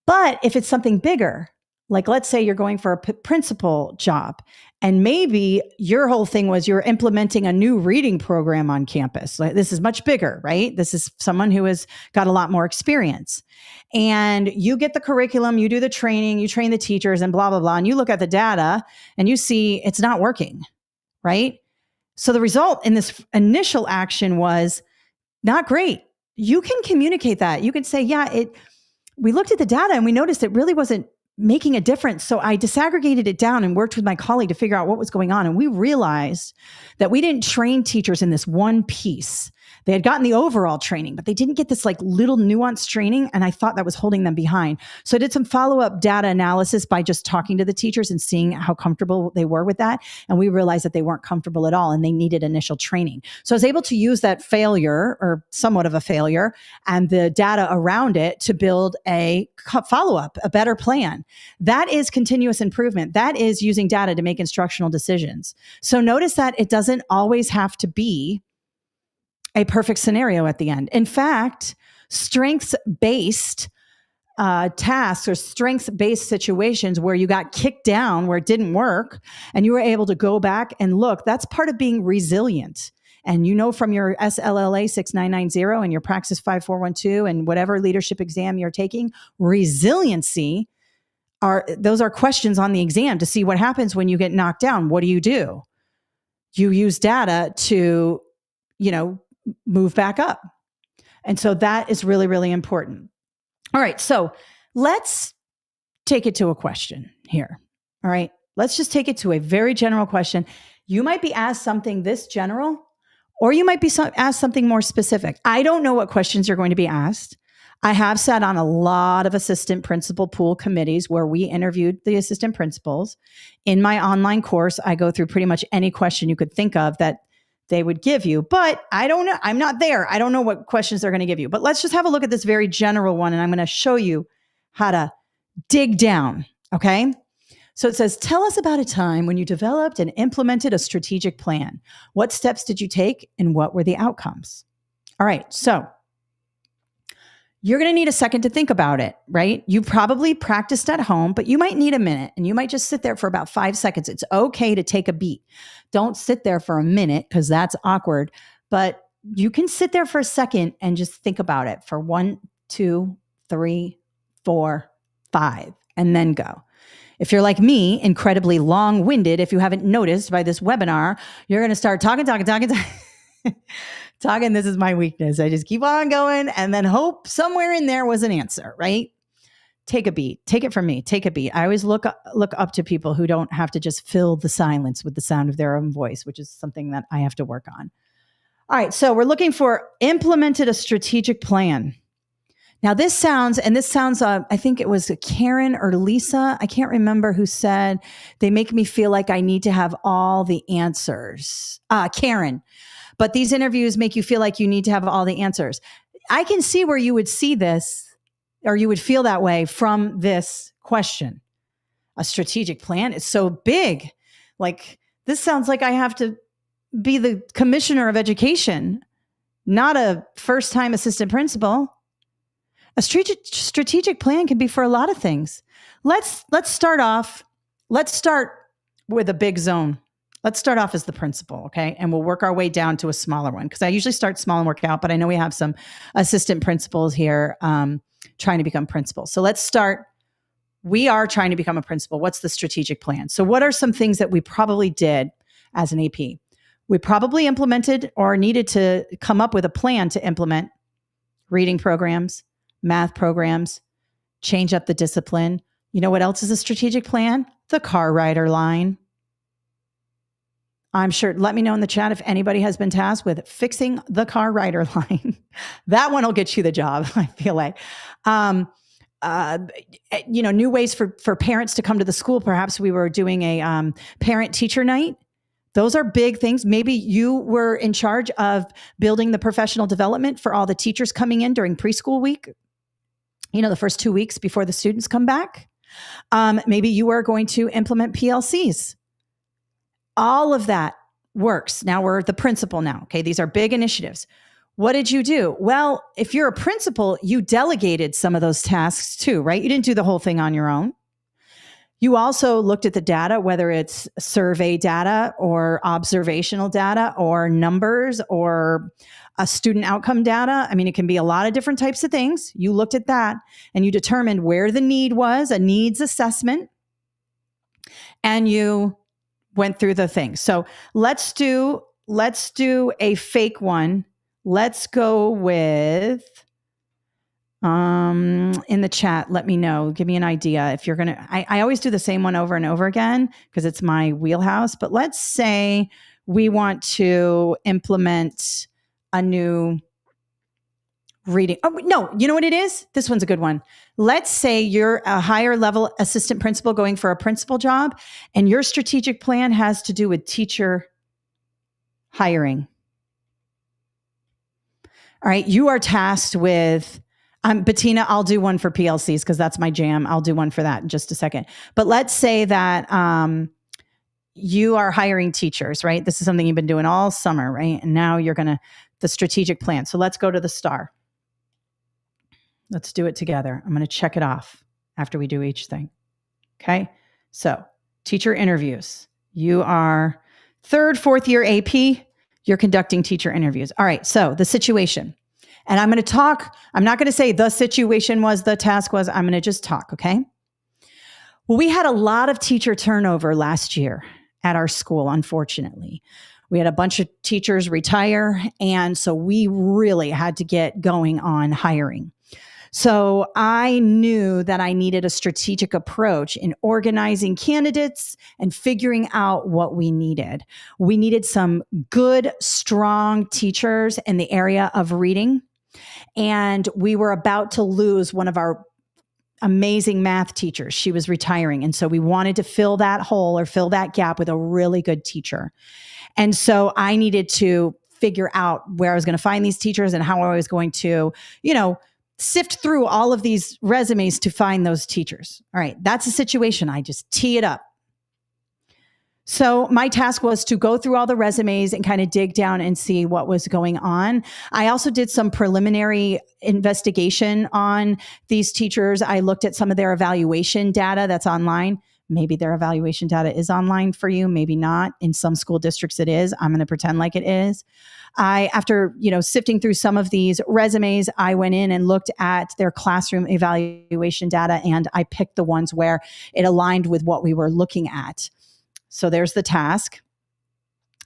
But if it's something bigger, like let's say you're going for a principal job, and maybe your whole thing was you're implementing a new reading program on campus. This is much bigger, right? This is someone who has got a lot more experience. And you get the curriculum, you do the training, you train the teachers and blah, blah, blah. And you look at the data and you see it's not working, right? So the result in this initial action was not great. You can communicate that. You can say, we looked at the data and we noticed it really wasn't making a difference. So I disaggregated it down and worked with my colleague to figure out what was going on. And we realized that we didn't train teachers in this one piece. They had gotten the overall training, but they didn't get this like little nuanced training. And I thought that was holding them behind. So I did some follow-up data analysis by just talking to the teachers and seeing how comfortable they were with that. And we realized that they weren't comfortable at all and they needed initial training. So I was able to use that failure, or somewhat of a failure, and the data around it to build a follow-up, a better plan. That is continuous improvement. That is using data to make instructional decisions. So notice that it doesn't always have to be a perfect scenario at the end. In fact, strengths-based tasks or strengths-based situations where you got kicked down, where it didn't work, and you were able to go back and look, that's part of being resilient. And you know from your SLLA 6990 and your Praxis 5412 and whatever leadership exam you're taking, resiliency those are questions on the exam to see what happens when you get knocked down. What do? You use data to, move back up. And so that is really, really important. All right. So let's take it to a question here. All right. Let's just take it to a very general question. You might be asked something this general, or you might be asked something more specific. I don't know what questions you're going to be asked. I have sat on a lot of assistant principal pool committees where we interviewed the assistant principals. In my online course, I go through pretty much any question you could think of that they would give you, but I don't know. I'm not there. I don't know what questions they're going to give you, but let's just have a look at this very general one. And I'm going to show you how to dig down. Okay. So it says, tell us about a time when you developed and implemented a strategic plan. What steps did you take and what were the outcomes? All right. So you're going to need a second to think about it, right? You probably practiced at home, but you might need a minute and you might just sit there for about 5 seconds. It's okay to take a beat. Don't sit there for a minute because that's awkward, but you can sit there for a second and just think about it for 1, 2, 3, 4, 5, and then go. If you're like me, incredibly long-winded, if you haven't noticed by this webinar, you're going to start talking. Talking, this is my weakness. I just keep on going and then hope somewhere in there was an answer, right? Take a beat. Take it from me. Take a beat. I always look up to people who don't have to just fill the silence with the sound of their own voice, which is something that I have to work on. All right. So we're looking for implemented a strategic plan. Now this sounds, I think it was Karen or Lisa. I can't remember who said, they make me feel like I need to have all the answers. Karen. But these interviews make you feel like you need to have all the answers. I can see where you would see this, or you would feel that way from this question. A strategic plan is so big. Like, this sounds like I have to be the commissioner of education, not a first-time assistant principal. A strategic plan can be for a lot of things. Let's start with a big zone. Let's start off as the principal, okay? And we'll work our way down to a smaller one because I usually start small and work out, but I know we have some assistant principals here trying to become principals. So let's start. We are trying to become a principal. What's the strategic plan? So what are some things that we probably did as an AP? We probably implemented or needed to come up with a plan to implement reading programs, math programs, change up the discipline. You know what else is a strategic plan? The car rider line. I'm sure, let me know in the chat if anybody has been tasked with fixing the car rider line. That one will get you the job, I feel like. New ways for parents to come to the school. Perhaps we were doing a parent-teacher night. Those are big things. Maybe you were in charge of building the professional development for all the teachers coming in during preschool week. The first 2 weeks before the students come back. Maybe you are going to implement PLCs. All of that works. Now we're the principal now. Okay. These are big initiatives. What did you do? Well, if you're a principal, you delegated some of those tasks too, right? You didn't do the whole thing on your own. You also looked at the data, whether it's survey data or observational data or numbers or a student outcome data. I mean, it can be a lot of different types of things. You looked at that and you determined where the need was, a needs assessment, and you went through the thing. So let's do a fake one. Let's go with, in the chat, let me know, give me an idea if you're going to, I always do the same one over and over again because it's my wheelhouse, but let's say we want to implement a new reading. Oh, no, you know what it is? This one's a good one. Let's say you're a higher level assistant principal going for a principal job, and your strategic plan has to do with teacher hiring. All right, you are tasked with, Bettina, I'll do one for PLCs because that's my jam. I'll do one for that in just a second. But let's say that you are hiring teachers, right? This is something you've been doing all summer, right? And now you're the strategic plan. So let's go to the star. Let's do it together. I'm going to check it off after we do each thing. Okay. So teacher interviews. You are third, fourth year AP. You're conducting teacher interviews. All right. So the situation, and I'm going to talk, I'm not going to say the situation was, the task was, I'm going to just talk. Okay. Well, we had a lot of teacher turnover last year at our school, unfortunately. We had a bunch of teachers retire. And so we really had to get going on hiring. So I knew that I needed a strategic approach in organizing candidates and figuring out what we needed. We needed some good, strong teachers in the area of reading. And we were about to lose one of our amazing math teachers. She was retiring. And so we wanted to fill that hole or fill that gap with a really good teacher. And so I needed to figure out where I was going to find these teachers and how I was going to, sift through all of these resumes to find those teachers. All right, that's a situation. I just tee it up. So my task was to go through all the resumes and kind of dig down and see what was going on. I also did some preliminary investigation on these teachers. I looked at some of their evaluation data that's online. Maybe their evaluation data is online for you, maybe not. In some school districts it is. I'm going to pretend like it is. After sifting through some of these resumes, I went in and looked at their classroom evaluation data, and I picked the ones where it aligned with what we were looking at. So there's the task.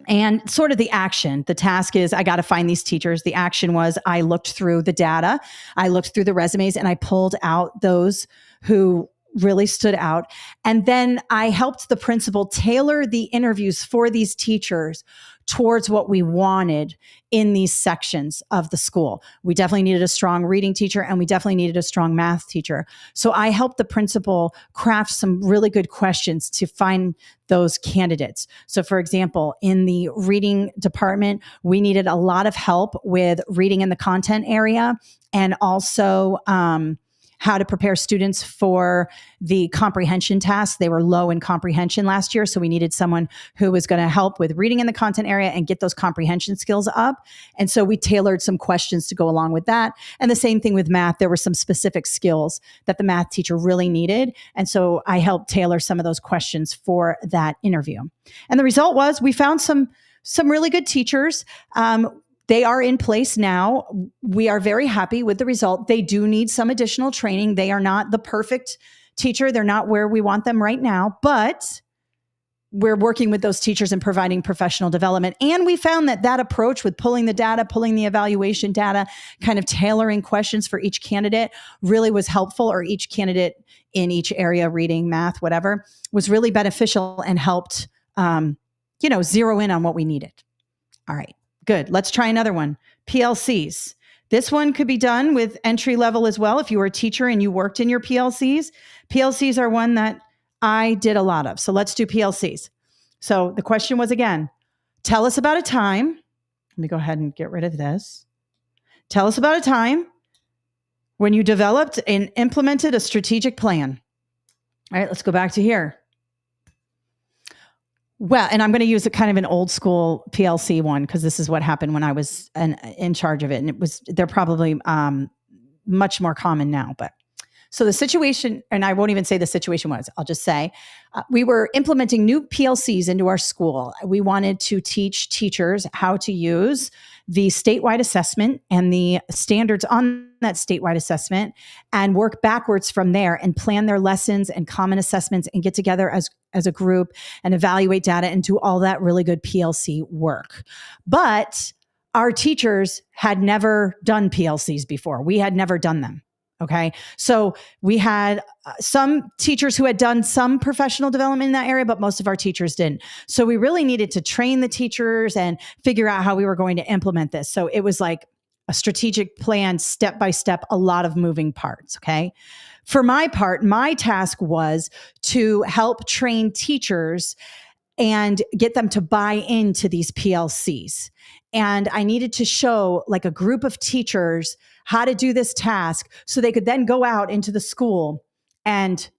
And sort of the action. The task is I got to find these teachers. The action was I looked through the data, I looked through the resumes, and I pulled out those who really stood out. And then I helped the principal tailor the interviews for these teachers towards what we wanted in these sections of the school. We definitely needed a strong reading teacher, and we definitely needed a strong math teacher. So I helped the principal craft some really good questions to find those candidates. So for example, in the reading department, we needed a lot of help with reading in the content area, and also how to prepare students for the comprehension tasks. They were low in comprehension last year, so we needed someone who was going to help with reading in the content area and get those comprehension skills up. And so we tailored some questions to go along with that. And the same thing with math. There were some specific skills that the math teacher really needed. And so I helped tailor some of those questions for that interview. And the result was we found some really good teachers. They are in place now. We are very happy with the result. They do need some additional training. They are not the perfect teacher. They're not where we want them right now, but we're working with those teachers and providing professional development. And we found that approach with pulling the data, pulling the evaluation data, kind of tailoring questions for each candidate really was helpful, or each candidate in each area, reading, math, whatever, was really beneficial and helped, zero in on what we needed. All right. Good. Let's try another one. PLCs. This one could be done with entry level as well. If you were a teacher and you worked in your PLCs, PLCs are one that I did a lot of. So let's do PLCs. So the question was, again, tell us about a time. Let me go ahead and get rid of this. Tell us about a time when you developed and implemented a strategic plan. All right, let's go back to here. Well, and I'm going to use a kind of an old school PLC one because this is what happened when I was in charge of it. And they're probably much more common now. But so the situation, and I won't even say the situation was, I'll just say we were implementing new PLCs into our school. We wanted to teach teachers how to use the statewide assessment and the standards on that statewide assessment and work backwards from there and plan their lessons and common assessments and get together as a group and evaluate data and do all that really good PLC work. But our teachers had never done PLCs before. We had never done them. Okay. So we had some teachers who had done some professional development in that area, but most of our teachers didn't. So we really needed to train the teachers and figure out how we were going to implement this. So it was like a strategic plan, step by step, a lot of moving parts. Okay. For my part, my task was to help train teachers and get them to buy into these PLCs. And I needed to show like a group of teachers how to do this task so they could then go out into the school and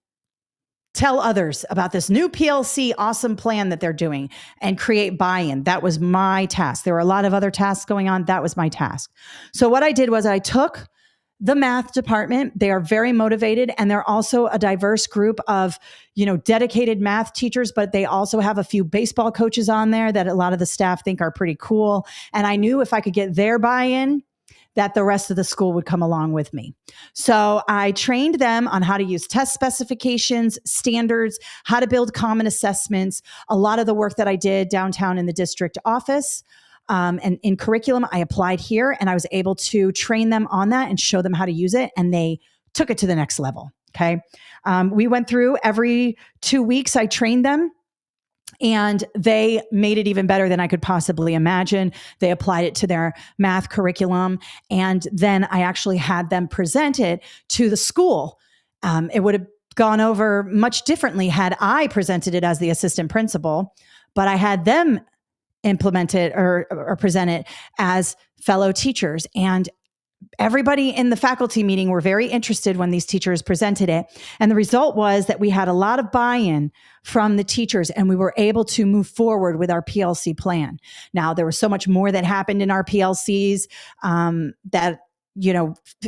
tell others about this new PLC awesome plan that they're doing and create buy-in. That was my task. There were a lot of other tasks going on. That was my task. So what I did was I took the math department. They are very motivated, and they're also a diverse group of, dedicated math teachers, but they also have a few baseball coaches on there that a lot of the staff think are pretty cool. And I knew if I could get their buy-in, that the rest of the school would come along with me. So I trained them on how to use test specifications, standards, how to build common assessments. A lot of the work that I did downtown in the district office and in curriculum, I applied here, and I was able to train them on that and show them how to use it. And they took it to the next level. Okay. We went through every 2 weeks, I trained them. And they made it even better than I could possibly imagine. They applied it to their math curriculum. And then I actually had them present it to the school. It would have gone over much differently had I presented it as the assistant principal, but I had them implement it or present it as fellow teachers. And everybody in the faculty meeting were very interested when these teachers presented it. And the result was that we had a lot of buy-in from the teachers, and we were able to move forward with our PLC plan. Now, there was so much more that happened in our PLCs that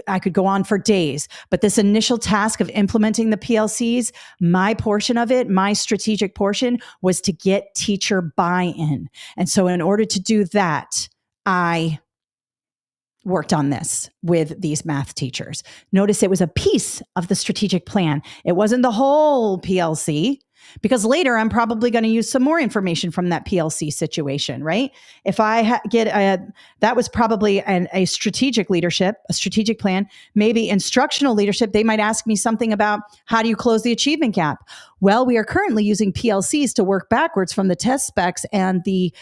I could go on for days, but this initial task of implementing the PLCs, my portion of it, my strategic portion, was to get teacher buy-in. And so in order to do that, I worked on this with these math teachers. Notice it was a piece of the strategic plan. It wasn't the whole PLC, because later I'm probably going to use some more information from that PLC situation, right? If I that was probably a strategic leadership, a strategic plan, maybe instructional leadership. They might ask me something about how do you close the achievement gap? Well, we are currently using PLCs to work backwards from the test specs and the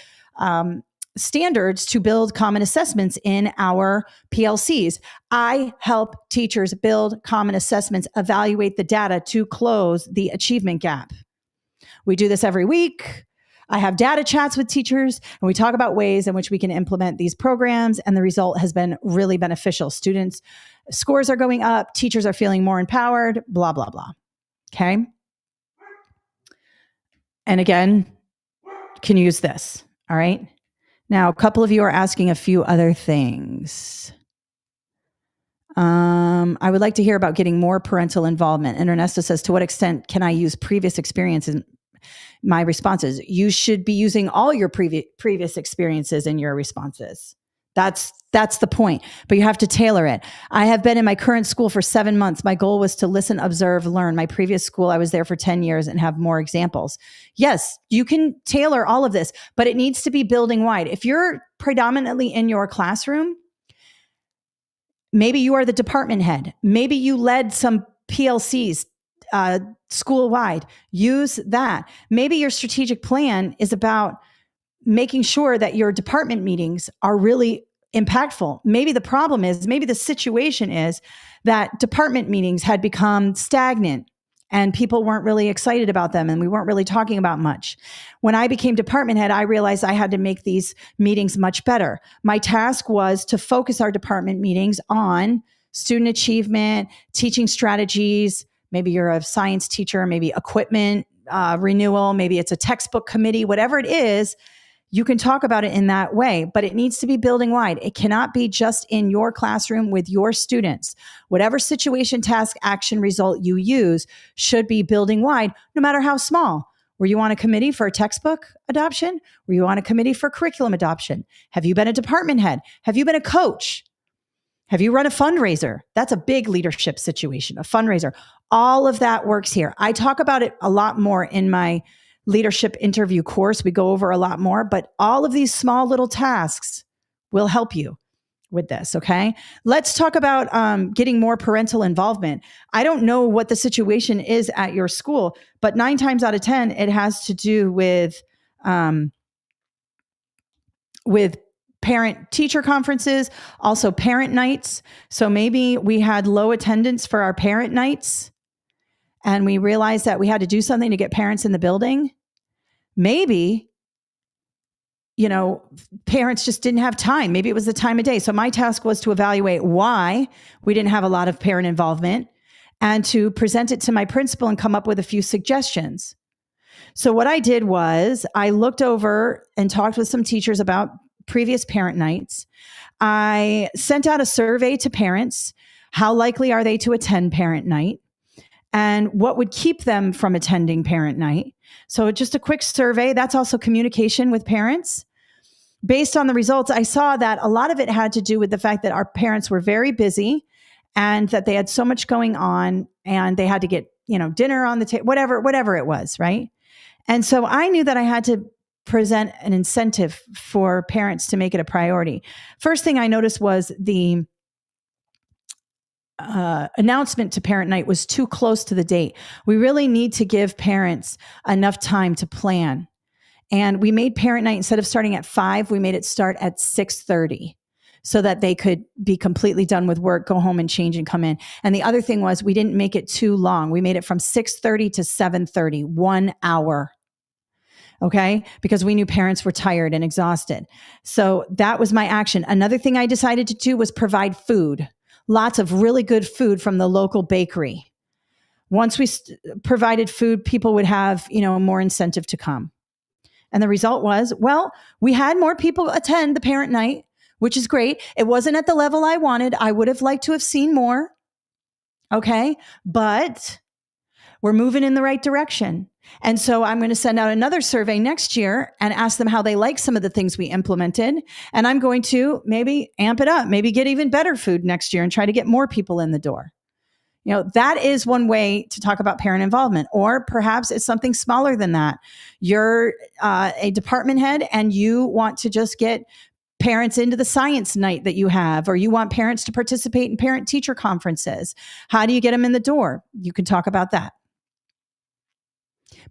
standards to build common assessments in our PLCs. I help teachers build common assessments, evaluate the data to close the achievement gap. We do this every week. I have data chats with teachers, and we talk about ways in which we can implement these programs, and the result has been really beneficial. Students' scores are going up, teachers are feeling more empowered, blah, blah, blah. Okay? And again, you can use this, all right? Now, a couple of you are asking a few other things. I would like to hear about getting more parental involvement. And Ernesto says, to what extent can I use previous experience in my responses? You should be using all your previous experiences in your responses. That's the point, but you have to tailor it. I have been in my current school for 7 months. My goal was to listen, observe, learn. My previous school, I was there for 10 years and have more examples. Yes, you can tailor all of this, but it needs to be building wide. If you're predominantly in your classroom, maybe you are the department head. Maybe you led some PLCs school-wide. Use that. Maybe your strategic plan is about making sure that your department meetings are really impactful. Maybe the problem is, maybe the situation is that department meetings had become stagnant and people weren't really excited about them and we weren't really talking about much. When I became department head, I realized I had to make these meetings much better. My task was to focus our department meetings on student achievement, teaching strategies. Maybe you're a science teacher, maybe equipment renewal, maybe it's a textbook committee, whatever it is. You can talk about it in that way, but it needs to be building wide. It cannot be just in your classroom with your students. Whatever situation, task, action, result you use should be building wide, no matter how small. Were you on a committee for a textbook adoption? Were you on a committee for curriculum adoption? Have you been a department head? Have you been a coach? Have you run a fundraiser? That's a big leadership situation, a fundraiser. All of that works here. I talk about it a lot more in my leadership interview course. We go over a lot more, but all of these small little tasks will help you. with this. Okay. Let's talk about getting more parental involvement. I don't know what the situation is at your school, but 9 times out of 10, it has to do with parent teacher conferences, also parent nights. So maybe we had low attendance for our parent nights and we realized that we had to do something to get parents in the building. Maybe, parents just didn't have time. Maybe it was the time of day. So my task was to evaluate why we didn't have a lot of parent involvement and to present it to my principal and come up with a few suggestions. So what I did was I looked over and talked with some teachers about previous parent nights. I sent out a survey to parents. How likely are they to attend parent night? And what would keep them from attending parent night? So just a quick survey. That's also communication with parents. Based on the results, I saw that a lot of it had to do with the fact that our parents were very busy and that they had so much going on and they had to get, dinner on the table, whatever it was, right? And so I knew that I had to present an incentive for parents to make it a priority. First thing I noticed was the announcement to parent night was too close to the date. We really need to give parents enough time to plan. And we made parent night, instead of starting at 5, we made it start at 6:30 so that they could be completely done with work, go home and change and come in. And the other thing was we didn't make it too long. We made it from 6:30 to 7:30, 1 hour. Okay. Because we knew parents were tired and exhausted. So that was my action. Another thing I decided to do was provide food, lots of really good food from the local bakery. Once we provided food, people would have, more incentive to come. And the result was, we had more people attend the parent night, which is great. It wasn't at the level I wanted. I would have liked to have seen more. Okay. But we're moving in the right direction. And so I'm going to send out another survey next year and ask them how they like some of the things we implemented. And I'm going to maybe amp it up, maybe get even better food next year and try to get more people in the door. That is one way to talk about parent involvement, or perhaps it's something smaller than that. You're a department head and you want to just get parents into the science night that you have, or you want parents to participate in parent teacher conferences. How do you get them in the door? You can talk about that.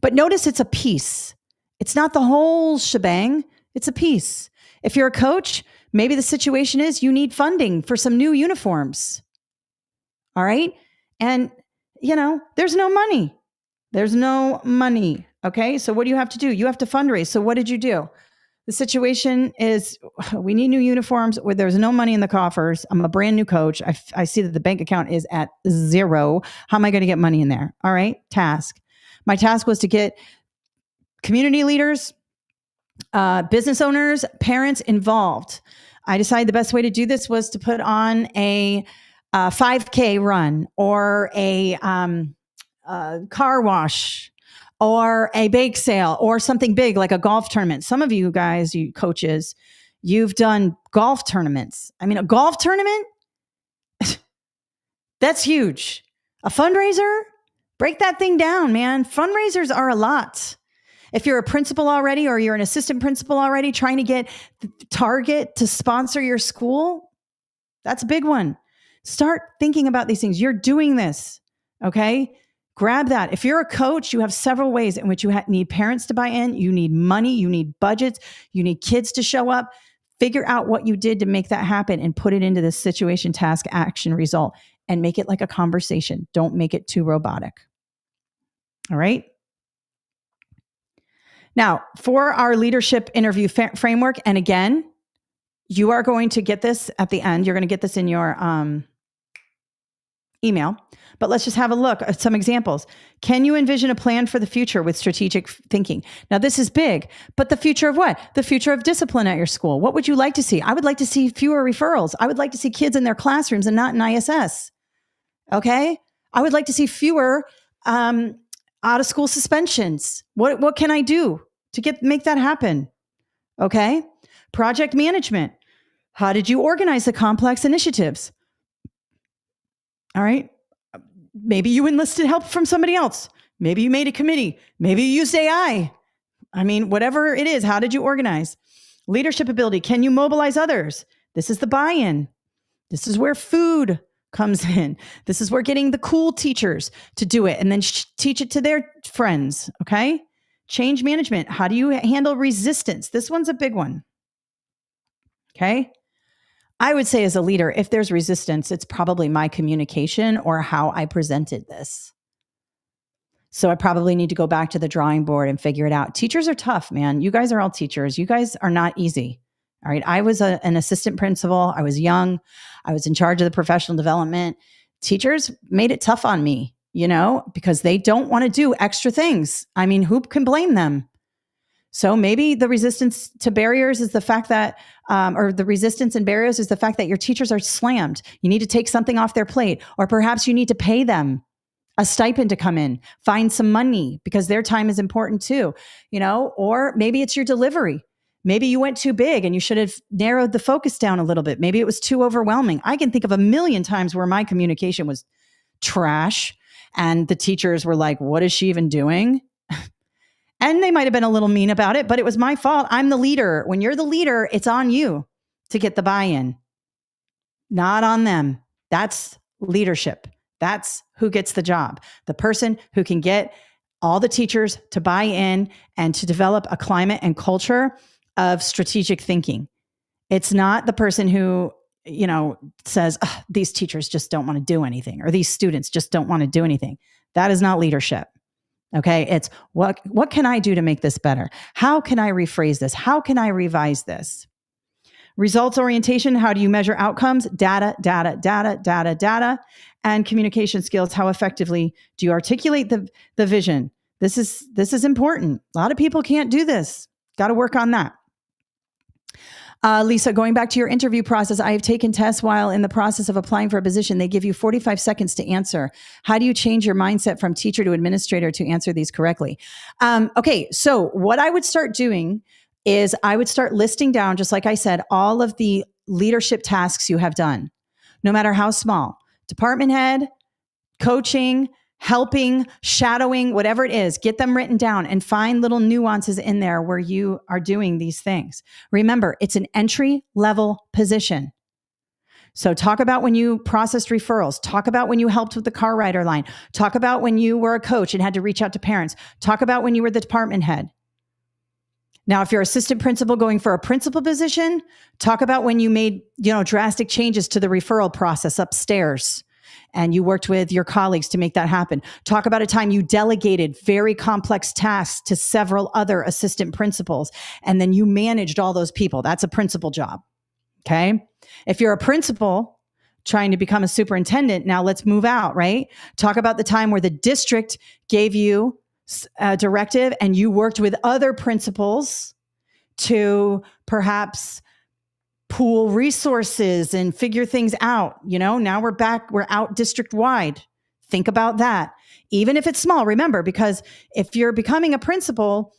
But notice it's a piece. It's not the whole shebang. It's a piece. If you're a coach, maybe the situation is you need funding for some new uniforms. All right. And, there's no money. There's no money. Okay. So what do you have to do? You have to fundraise. So what did you do? The situation is we need new uniforms where there's no money in the coffers. I'm a brand new coach. I see that the bank account is at 0. How am I going to get money in there? All right. Task. My task was to get community leaders, business owners, parents involved. I decided the best way to do this was to put on a 5K run or a car wash or a bake sale or something big like a golf tournament. Some of you guys, you coaches, you've done golf tournaments. I mean, a golf tournament, that's huge. A fundraiser, break that thing down, man. Fundraisers are a lot. If you're a principal already or you're an assistant principal already trying to get Target to sponsor your school, that's a big one. Start thinking about these things. You're doing this, okay? Grab that. If you're a coach, you have several ways in which you need parents to buy in. You need money. You need budgets. You need kids to show up. Figure out what you did to make that happen and put it into this situation, task, action, result, and make it like a conversation. Don't make it too robotic. All right? Now, for our leadership interview framework, and again, you are going to get this at the end. You're going to get this in your email. But let's just have a look at some examples. Can you envision a plan for the future with strategic thinking? Now, this is big, but the future of what? The future of discipline at your school. What would you like to see? I would like to see fewer referrals. I would like to see kids in their classrooms and not in ISS. Okay? I would like to see fewer out of school suspensions. What can I do to make that happen? Okay? Project management. How did you organize the complex initiatives? All right. Maybe you enlisted help from somebody else. Maybe you made a committee. Maybe you used AI. I mean, whatever it is, how did you organize? Leadership ability. Can you mobilize others? This is the buy-in. This is where food comes in. This is where getting the cool teachers to do it and then teach it to their friends. Okay. Change management. How do you handle resistance? This one's a big one. Okay. I would say as a leader, if there's resistance, it's probably my communication or how I presented this. So I probably need to go back to the drawing board and figure it out. Teachers are tough, man. You guys are all teachers. You guys are not easy. All right. I was an assistant principal. I was young. I was in charge of the professional development. Teachers made it tough on me, because they don't want to do extra things. I mean, who can blame them? So maybe the resistance to barriers is the fact that, or the resistance and barriers is the fact that your teachers are slammed. You need to take something off their plate, or perhaps you need to pay them a stipend to come in, find some money because their time is important too, or maybe it's your delivery. Maybe you went too big and you should have narrowed the focus down a little bit. Maybe it was too overwhelming. I can think of a million times where my communication was trash and the teachers were like, what is she even doing? And they might have been a little mean about it, but it was my fault. I'm the leader. When you're the leader, it's on you to get the buy-in, not on them. That's leadership. That's who gets the job. The person who can get all the teachers to buy in and to develop a climate and culture of strategic thinking. It's not the person who, says, these teachers just don't want to do anything, or these students just don't want to do anything. That is not leadership. Okay. It's what can I do to make this better? How can I rephrase this? How can I revise this? Results orientation. How do you measure outcomes? Data. And communication skills. How effectively do you articulate the vision? This is important. A lot of people can't do this. Got to work on that. Lisa, going back to your interview process, I have taken tests while in the process of applying for a position. They give you 45 seconds to answer. How do you change your mindset from teacher to administrator to answer these correctly? Okay, so what I would start doing is I would start listing down, just like I said, all of the leadership tasks you have done, no matter how small. Department head, coaching, helping, shadowing, whatever it is, get them written down and find little nuances in there where you are doing these things. Remember, it's an entry-level position. So talk about when you processed referrals. Talk about when you helped with the car rider line. Talk about when you were a coach and had to reach out to parents. Talk about when you were the department head. Now, if you're assistant principal going for a principal position, talk about when you made, drastic changes to the referral process upstairs and you worked with your colleagues to make that happen. Talk about a time you delegated very complex tasks to several other assistant principals, and then you managed all those people. That's a principal job. Okay. If you're a principal trying to become a superintendent, now let's move out, right? Talk about the time where the district gave you a directive and you worked with other principals to perhaps pool resources and figure things out. Now we're out district wide. Think about that. Even if it's small, remember, because if you're becoming a principal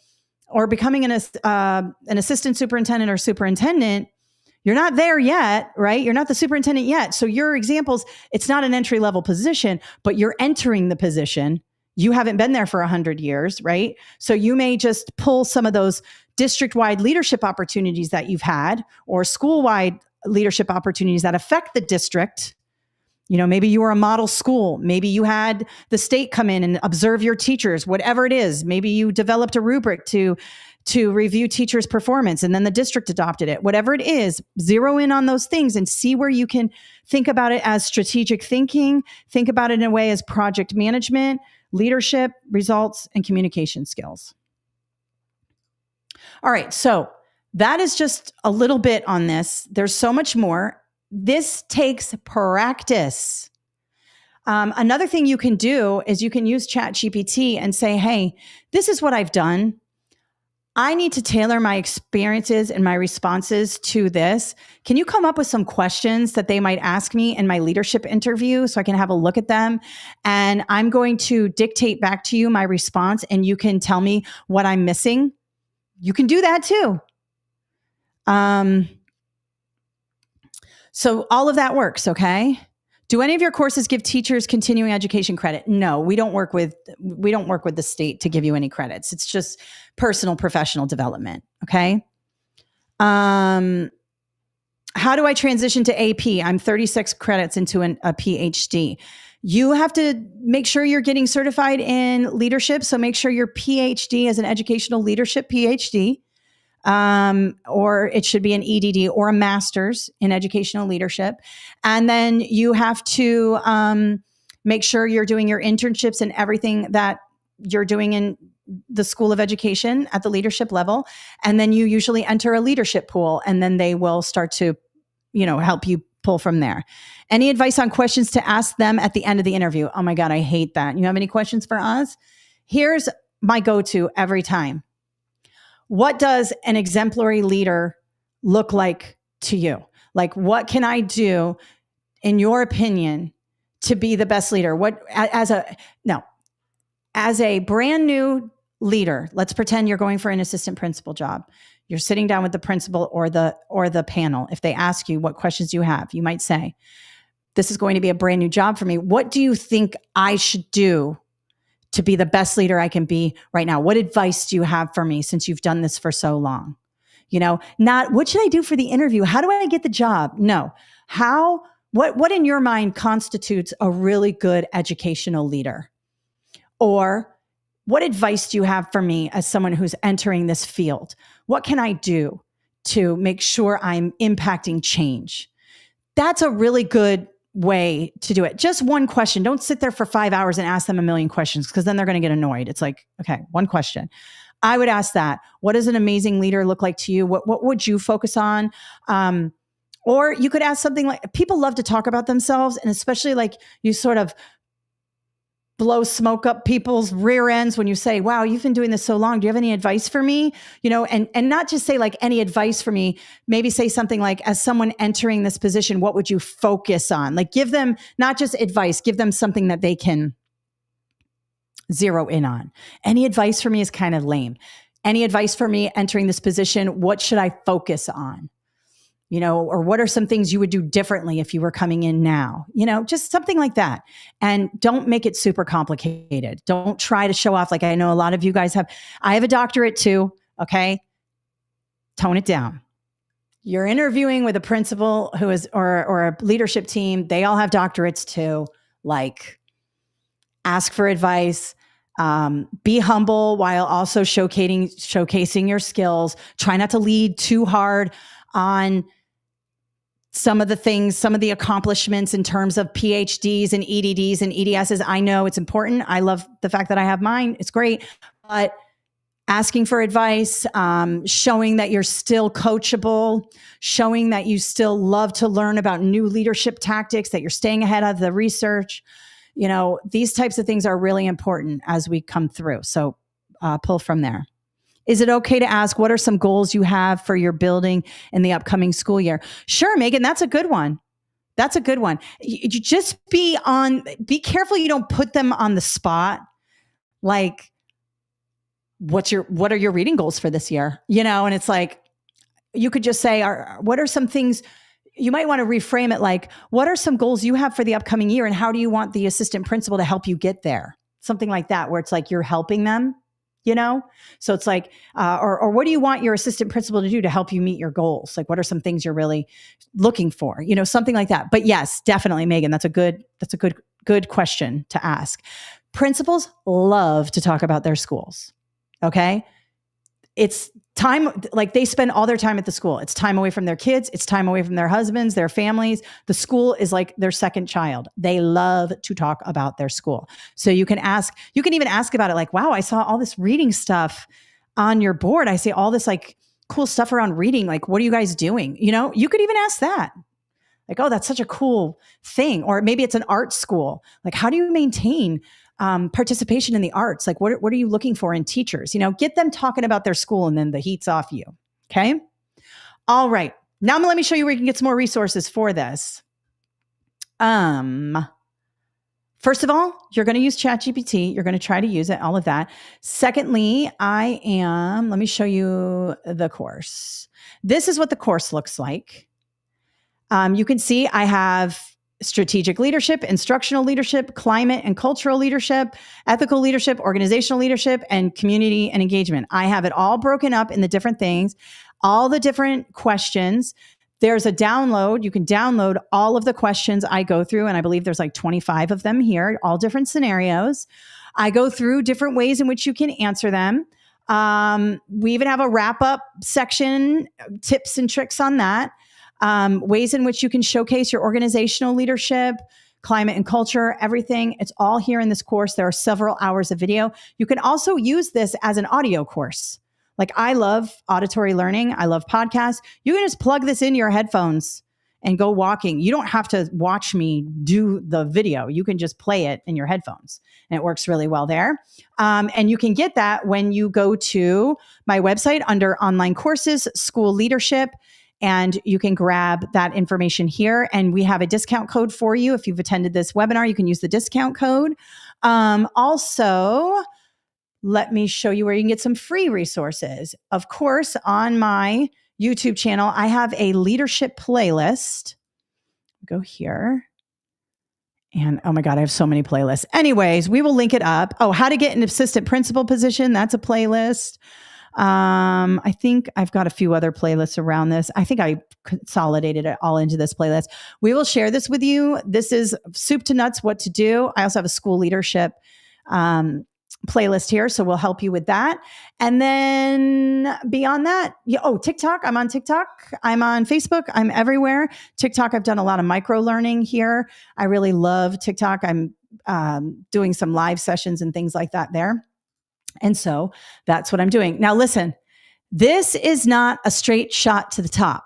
or becoming an assistant superintendent or superintendent, you're not there yet, right? You're not the superintendent yet. So your examples, it's not an entry level position, but you're entering the position. You haven't been there for 100 years, right? So you may just pull some of those district-wide leadership opportunities that you've had or school-wide leadership opportunities that affect the district. Maybe you were a model school. Maybe you had the state come in and observe your teachers, whatever it is. Maybe you developed a rubric to review teachers' performance and then the district adopted it. Whatever it is, zero in on those things and see where you can think about it as strategic thinking, think about it in a way as project management, leadership, results, and communication skills. All right, so that is just a little bit on this. There's so much more. This takes practice. Another thing you can do is you can use ChatGPT and say, hey, this is what I've done. I need to tailor my experiences and my responses to this. Can you come up with some questions that they might ask me in my leadership interview so I can have a look at them? And I'm going to dictate back to you my response and you can tell me what I'm missing. You can do that too. So all of that works, okay? Do any of your courses give teachers continuing education credit? No, we don't work with the state to give you any credits. It's just personal professional development, okay? How do I transition to AP? I'm 36 credits into a PhD. You have to make sure you're getting certified in leadership. So make sure your PhD is an educational leadership PhD, or it should be an EDD or a master's in educational leadership. And then you have to make sure you're doing your internships and everything that you're doing in the School of Education at the leadership level. And then you usually enter a leadership pool, and then they will start to, help you pull from there. Any advice on questions to ask them at the end of the interview? Oh my God, I hate that. You have any questions for us? Here's my go-to every time. What does an exemplary leader look like to you? Like, what can I do, in your opinion, to be the best leader? As a brand new leader, let's pretend you're going for an assistant principal job. You're sitting down with the principal or the panel. If they ask you what questions do you have, you might say, this is going to be a brand new job for me. What do you think I should do to be the best leader I can be right now? What advice do you have for me since you've done this for so long? Not what should I do for the interview? How do I get the job? No. What in your mind constitutes a really good educational leader? Or what advice do you have for me as someone who's entering this field? What can I do to make sure I'm impacting change? That's a really good way to do it. Just one question. Don't sit there for 5 hours and ask them a million questions, because then they're going to get annoyed. It's like, okay, one question. I would ask that. What does an amazing leader look like to you? What would you focus on? Or you could ask something like, people love to talk about themselves, and especially like you sort of blow smoke up people's rear ends when you say, wow, you've been doing this so long. Do you have any advice for me? And not just say like any advice for me, maybe say something like, as someone entering this position, what would you focus on? Like, give them not just advice, give them something that they can zero in on. Any advice for me is kind of lame. Any advice for me entering this position? What should I focus on? Or what are some things you would do differently if you were coming in now? Just something like that. And don't make it super complicated. Don't try to show off. Like, I know a lot of you guys have. I have a doctorate too. Okay. Tone it down. You're interviewing with a principal who is, or a leadership team. They all have doctorates too. Like, ask for advice. Be humble while also showcasing your skills. Try not to lead too hard on some of the accomplishments in terms of PhDs and EDDs and EDSs. I know it's important. I love the fact that I have mine. It's great. But asking for advice, showing that you're still coachable, showing that you still love to learn about new leadership tactics, that you're staying ahead of the research. These types of things are really important as we come through. So pull from there. Is it okay to ask, what are some goals you have for your building in the upcoming school year? Sure, Megan, that's a good one. That's a good one. You just be careful you don't put them on the spot. Like, what are your reading goals for this year? And it's like, you could just say, what are some things you might want to reframe it? Like, what are some goals you have for the upcoming year, and how do you want the assistant principal to help you get there? Something like that, where it's like you're helping them. So it's like, or what do you want your assistant principal to do to help you meet your goals? Like, what are some things you're really looking for? Something like that. But yes, definitely, Megan, that's a good question to ask. Principals love to talk about their schools. Okay. It's time, like they spend all their time at the school. It's time away from their kids. It's time away from their husbands, their families. The school is like their second child. They love to talk about their school. So you can even ask about it. Like, wow, I saw all this reading stuff on your board. I see all this like cool stuff around reading. Like, what are you guys doing? You could even ask that. Like, oh, that's such a cool thing. Or maybe it's an art school. Like, how do you maintain participation in the arts? Like, what are you looking for in teachers? Get them talking about their school, and then the heat's off you. Okay. All right. Now let me show you where you can get some more resources for this. First of all, you're going to use ChatGPT. You're going to try to use it, all of that. Secondly, let me show you the course. This is what the course looks like. You can see I have strategic leadership, instructional leadership, climate and cultural leadership, ethical leadership, organizational leadership, and community and engagement. I have it all broken up in the different things, all the different questions. there's a download. You can download all of the questions I go through. And I believe there's like 25 of them here, all different scenarios. I go through different ways in which you can answer them. We even have a wrap up section, tips and tricks on that. Ways in which you can showcase your organizational leadership, climate and culture, everything. It's all here in this course. There are several hours of video. You can also use this as an audio course. Like I love auditory learning. I love podcasts. You can just plug this in your headphones and go walking. You don't have to watch me do the video. You can just play it in your headphones and it works really well there. And you can get that when you go to my website under online courses, school leadership, and you can grab that information here. And we have a discount code for you. If you've attended this webinar, you can use the discount code. Also, let me show you where you can get some free resources. Of course, on my YouTube channel, I have a leadership playlist. Go here. And oh my God, I have so many playlists. Anyways, we will link it up. Oh, how to get an assistant principal position. That's a playlist. I think I've got a few other playlists around this. I think I consolidated it all into this playlist. We will share this with you. This is soup to nuts, what to do. I also have a school leadership playlist here, so we'll help you with that. And then beyond that, TikTok. I'm on TikTok. I'm on Facebook. I'm everywhere. TikTok, I've done a lot of micro learning here. I really love TikTok. I'm doing some live sessions and things like that there. And so that's what I'm doing. Now, listen, this is not a straight shot to the top.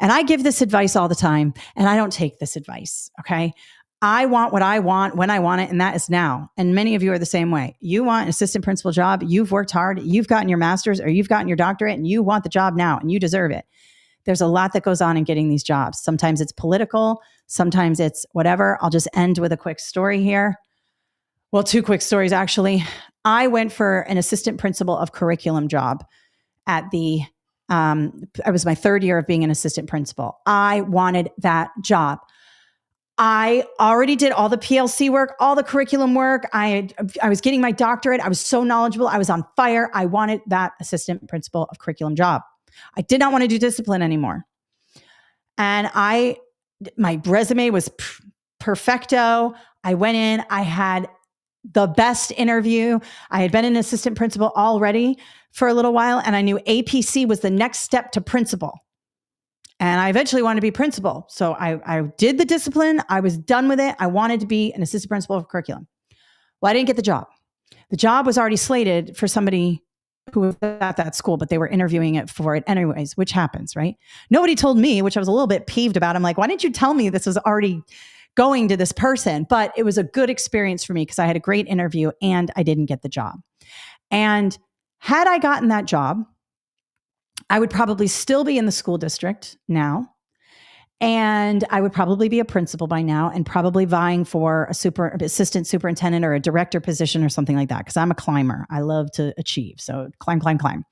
And I give this advice all the time, and I don't take this advice. Okay. I want what I want when I want it, and that is now. And many of you are the same way. You want an assistant principal job. You've worked hard. You've gotten your master's or you've gotten your doctorate, and you want the job now, and you deserve it. There's a lot that goes on in getting these jobs. Sometimes it's political. Sometimes it's whatever. I'll just end with a quick story here. Well, two quick stories, actually. I went for an assistant principal of curriculum job at I was my third year of being an assistant principal. I wanted that job. I already did all the PLC work, all the curriculum work. I was getting my doctorate. I was so knowledgeable. I was on fire. I wanted that assistant principal of curriculum job. I did not want to do discipline anymore. And my resume was perfecto. I went in, I had the best interview. I had been an assistant principal already for a little while, and I knew APC was the next step to principal. And I eventually wanted to be principal. So I did the discipline. I was done with it. I wanted to be an assistant principal of curriculum. Well, I didn't get the job. The job was already slated for somebody who was at that school, but they were interviewing it for it anyways, which happens, right? Nobody told me, which I was a little bit peeved about. I'm like, why didn't you tell me this was already going to this person? But it was a good experience for me because I had a great interview and I didn't get the job. And had I gotten that job, I would probably still be in the school district now. And I would probably be a principal by now and probably vying for assistant superintendent or a director position or something like that. Because I'm a climber. I love to achieve. So climb.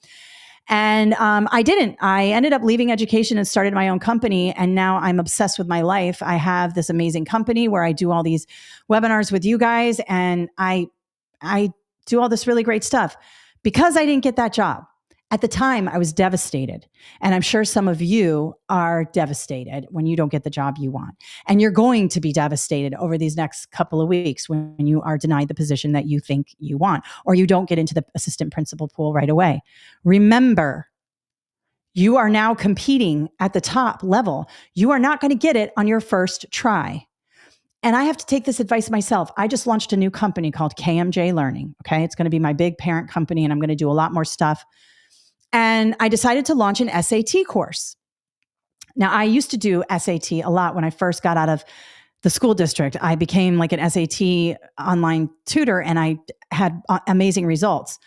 And I didn't. I ended up leaving education and started my own company. And now I'm obsessed with my life. I have this amazing company where I do all these webinars with you guys. And I do all this really great stuff because I didn't get that job. At the time, I was devastated. And I'm sure some of you are devastated when you don't get the job you want. And you're going to be devastated over these next couple of weeks when you are denied the position that you think you want, or you don't get into the assistant principal pool right away. Remember, you are now competing at the top level. You are not going to get it on your first try. And I have to take this advice myself. I just launched a new company called KMJ Learning. Okay. It's going to be my big parent company, and I'm going to do a lot more stuff. And I decided to launch an SAT course. Now, I used to do SAT a lot when I first got out of the school district. I became like an SAT online tutor, and I had amazing results.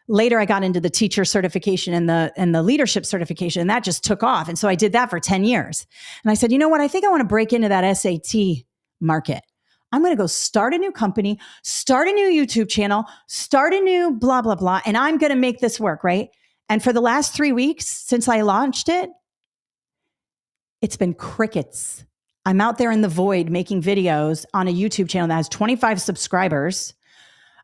Later, I got into the teacher certification and the leadership certification, and that just took off. And so I did that for 10 years. And I said, you know what? I think I want to break into that SAT market. I'm going to go start a new company, start a new YouTube channel, start a new blah, blah, blah, and I'm going to make this work, right? And for the last 3 weeks since I launched it, it's been crickets. I'm out there in the void making videos on a YouTube channel that has 25 subscribers.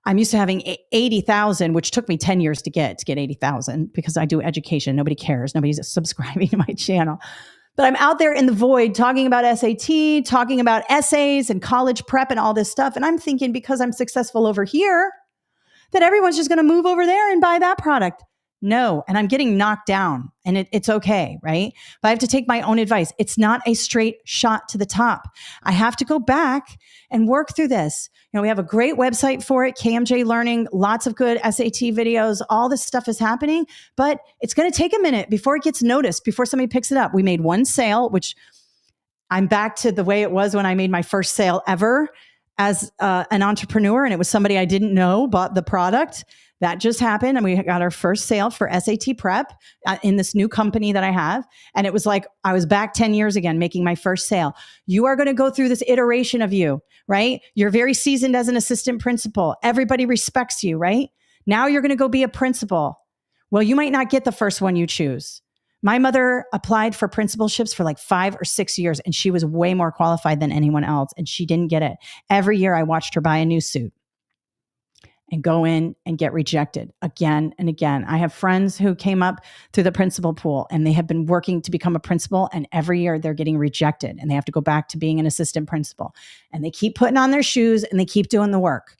I'm used to having 80,000, which took me 10 years to get 80,000 because I do education. Nobody cares. Nobody's subscribing to my channel. But I'm out there in the void talking about SAT, talking about essays and college prep and all this stuff. And I'm thinking because I'm successful over here, that everyone's just going to move over there and buy that product. No. And I'm getting knocked down and it's okay, right? But I have to take my own advice. It's not a straight shot to the top. I have to go back and work through this. We have a great website for it, KMJ Learning, lots of good SAT videos. All this stuff is happening, but it's going to take a minute before it gets noticed, before somebody picks it up. We made one sale, which I'm back to the way it was when I made my first sale ever as an entrepreneur, and it was somebody I didn't know bought the product. That just happened, and we got our first sale for SAT prep in this new company that I have. And it was like I was back 10 years again, making my first sale. You are going to go through this iteration of you, right? You're very seasoned as an assistant principal. Everybody respects you, right? Now you're going to go be a principal. Well, you might not get the first one you choose. My mother applied for principalships for like 5 or 6 years, and she was way more qualified than anyone else, and she didn't get it. Every year I watched her buy a new suit and go in and get rejected again and again. I have friends who came up through the principal pool, and they have been working to become a principal, and every year they're getting rejected, and they have to go back to being an assistant principal. And they keep putting on their shoes, and they keep doing the work.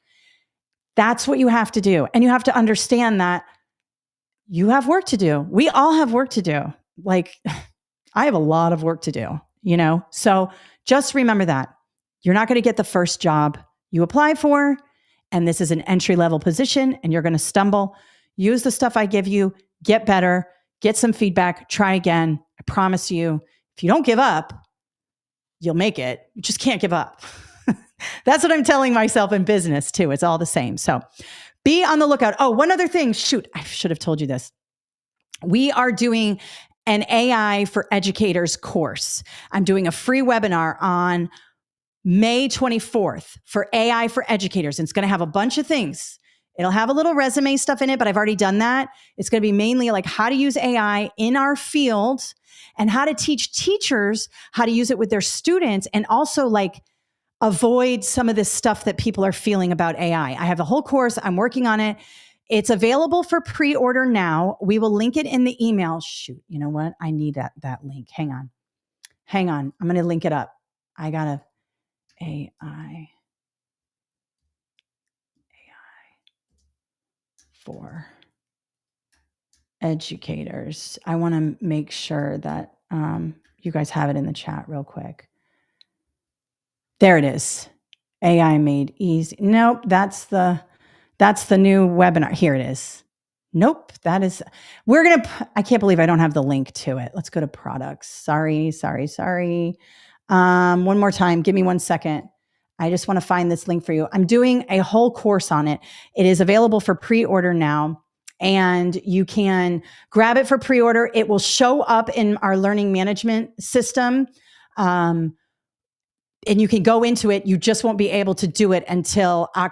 That's what you have to do. And you have to understand that you have work to do. We all have work to do. Like, I have a lot of work to do, So just remember that. You're not going to get the first job you apply for, and this is an entry-level position, and you're going to stumble. Use the stuff I give you, get better, get some feedback, try again. I promise you, if you don't give up, you'll make it. You just can't give up. That's what I'm telling myself in business too. It's all the same. So be on the lookout. Oh, one other thing. Shoot, I should have told you this. We are doing an AI for Educators course. I'm doing a free webinar on May 24th for AI for Educators. And it's going to have a bunch of things. It'll have a little resume stuff in it, but I've already done that. It's going to be mainly like how to use AI in our field and how to teach teachers how to use it with their students, and also like avoid some of this stuff that people are feeling about AI. I have the whole course. I'm working on it. It's available for pre-order now. We will link it in the email. Shoot, you know what? I need that link. Hang on. I'm going to link it up. I got to AI for Educators. I want to make sure that you guys have it in the chat real quick. There it is. AI made easy. Nope, that's the new webinar. Here it is. Nope, I can't believe I don't have the link to it. Let's go to products. Sorry. One more time. Give me 1 second. I just want to find this link for you. I'm doing a whole course on it. It is available for pre-order now, and you can grab it for pre-order. It will show up in our learning management system. And you can go into it. You just won't be able to do it until May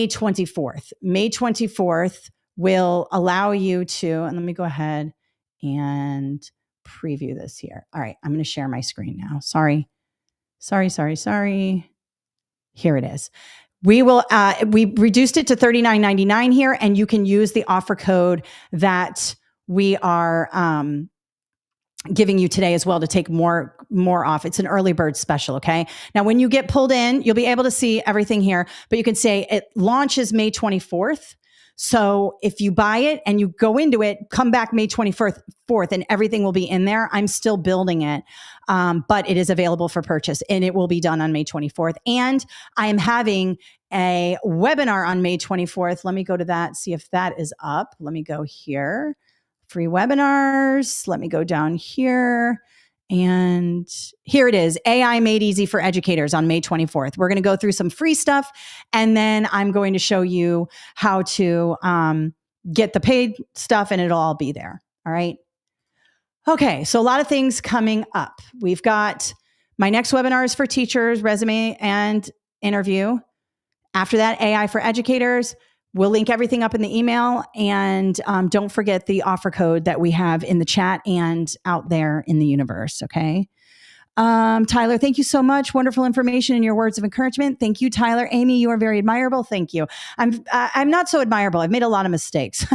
24th. May 24th will allow you to, and let me go ahead and preview this here. All right, I'm going to share my screen now. Sorry. Here it is. We reduced it to $39.99 here, and you can use the offer code that we are giving you today as well to take more off. It's an early bird special. Okay. Now, when you get pulled in, you'll be able to see everything here, but you can say it launches May 24th. So if you buy it and you go into it, come back May 24th, and everything will be in there. I'm still building it, but it is available for purchase, and it will be done on May 24th. And I am having a webinar on May 24th. Let me go to that, see if that is up. Let me go here. Free webinars. Let me go down here. And here it is, AI Made Easy for Educators on May 24th. We're going to go through some free stuff, and then I'm going to show you how to get the paid stuff, and it'll all be there. All right. Okay. So a lot of things coming up. We've got my next webinar is for teachers, resume and interview. After that, AI for Educators. We'll link everything up in the email, and don't forget the offer code that we have in the chat and out there in the universe. Okay. Tyler, thank you so much. Wonderful information and your words of encouragement. Thank you, Tyler. Amy, you are very admirable. Thank you. I'm not so admirable. I've made a lot of mistakes.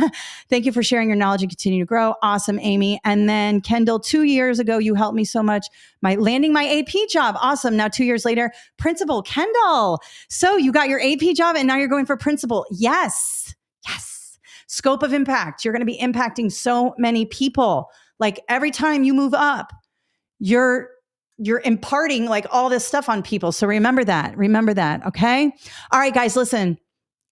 Thank you for sharing your knowledge and continue to grow. Awesome, Amy. And then Kendall, 2 years ago, you helped me so much. Landing my AP job. Awesome. Now 2 years later, principal. Kendall. So you got your AP job and now you're going for principal. Yes. Yes. Scope of impact. You're going to be impacting so many people. Like every time you move up, you're imparting like all this stuff on people. So remember that. Okay. All right, guys, listen,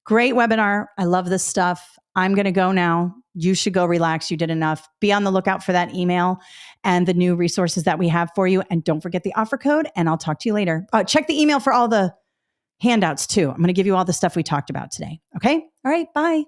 great webinar. I love this stuff. I'm going to go now. You should go relax. You did enough. Be on the lookout for that email and the new resources that we have for you. And don't forget the offer code, and I'll talk to you later. Check the email for all the handouts too. I'm going to give you all the stuff we talked about today. Okay. All right. Bye.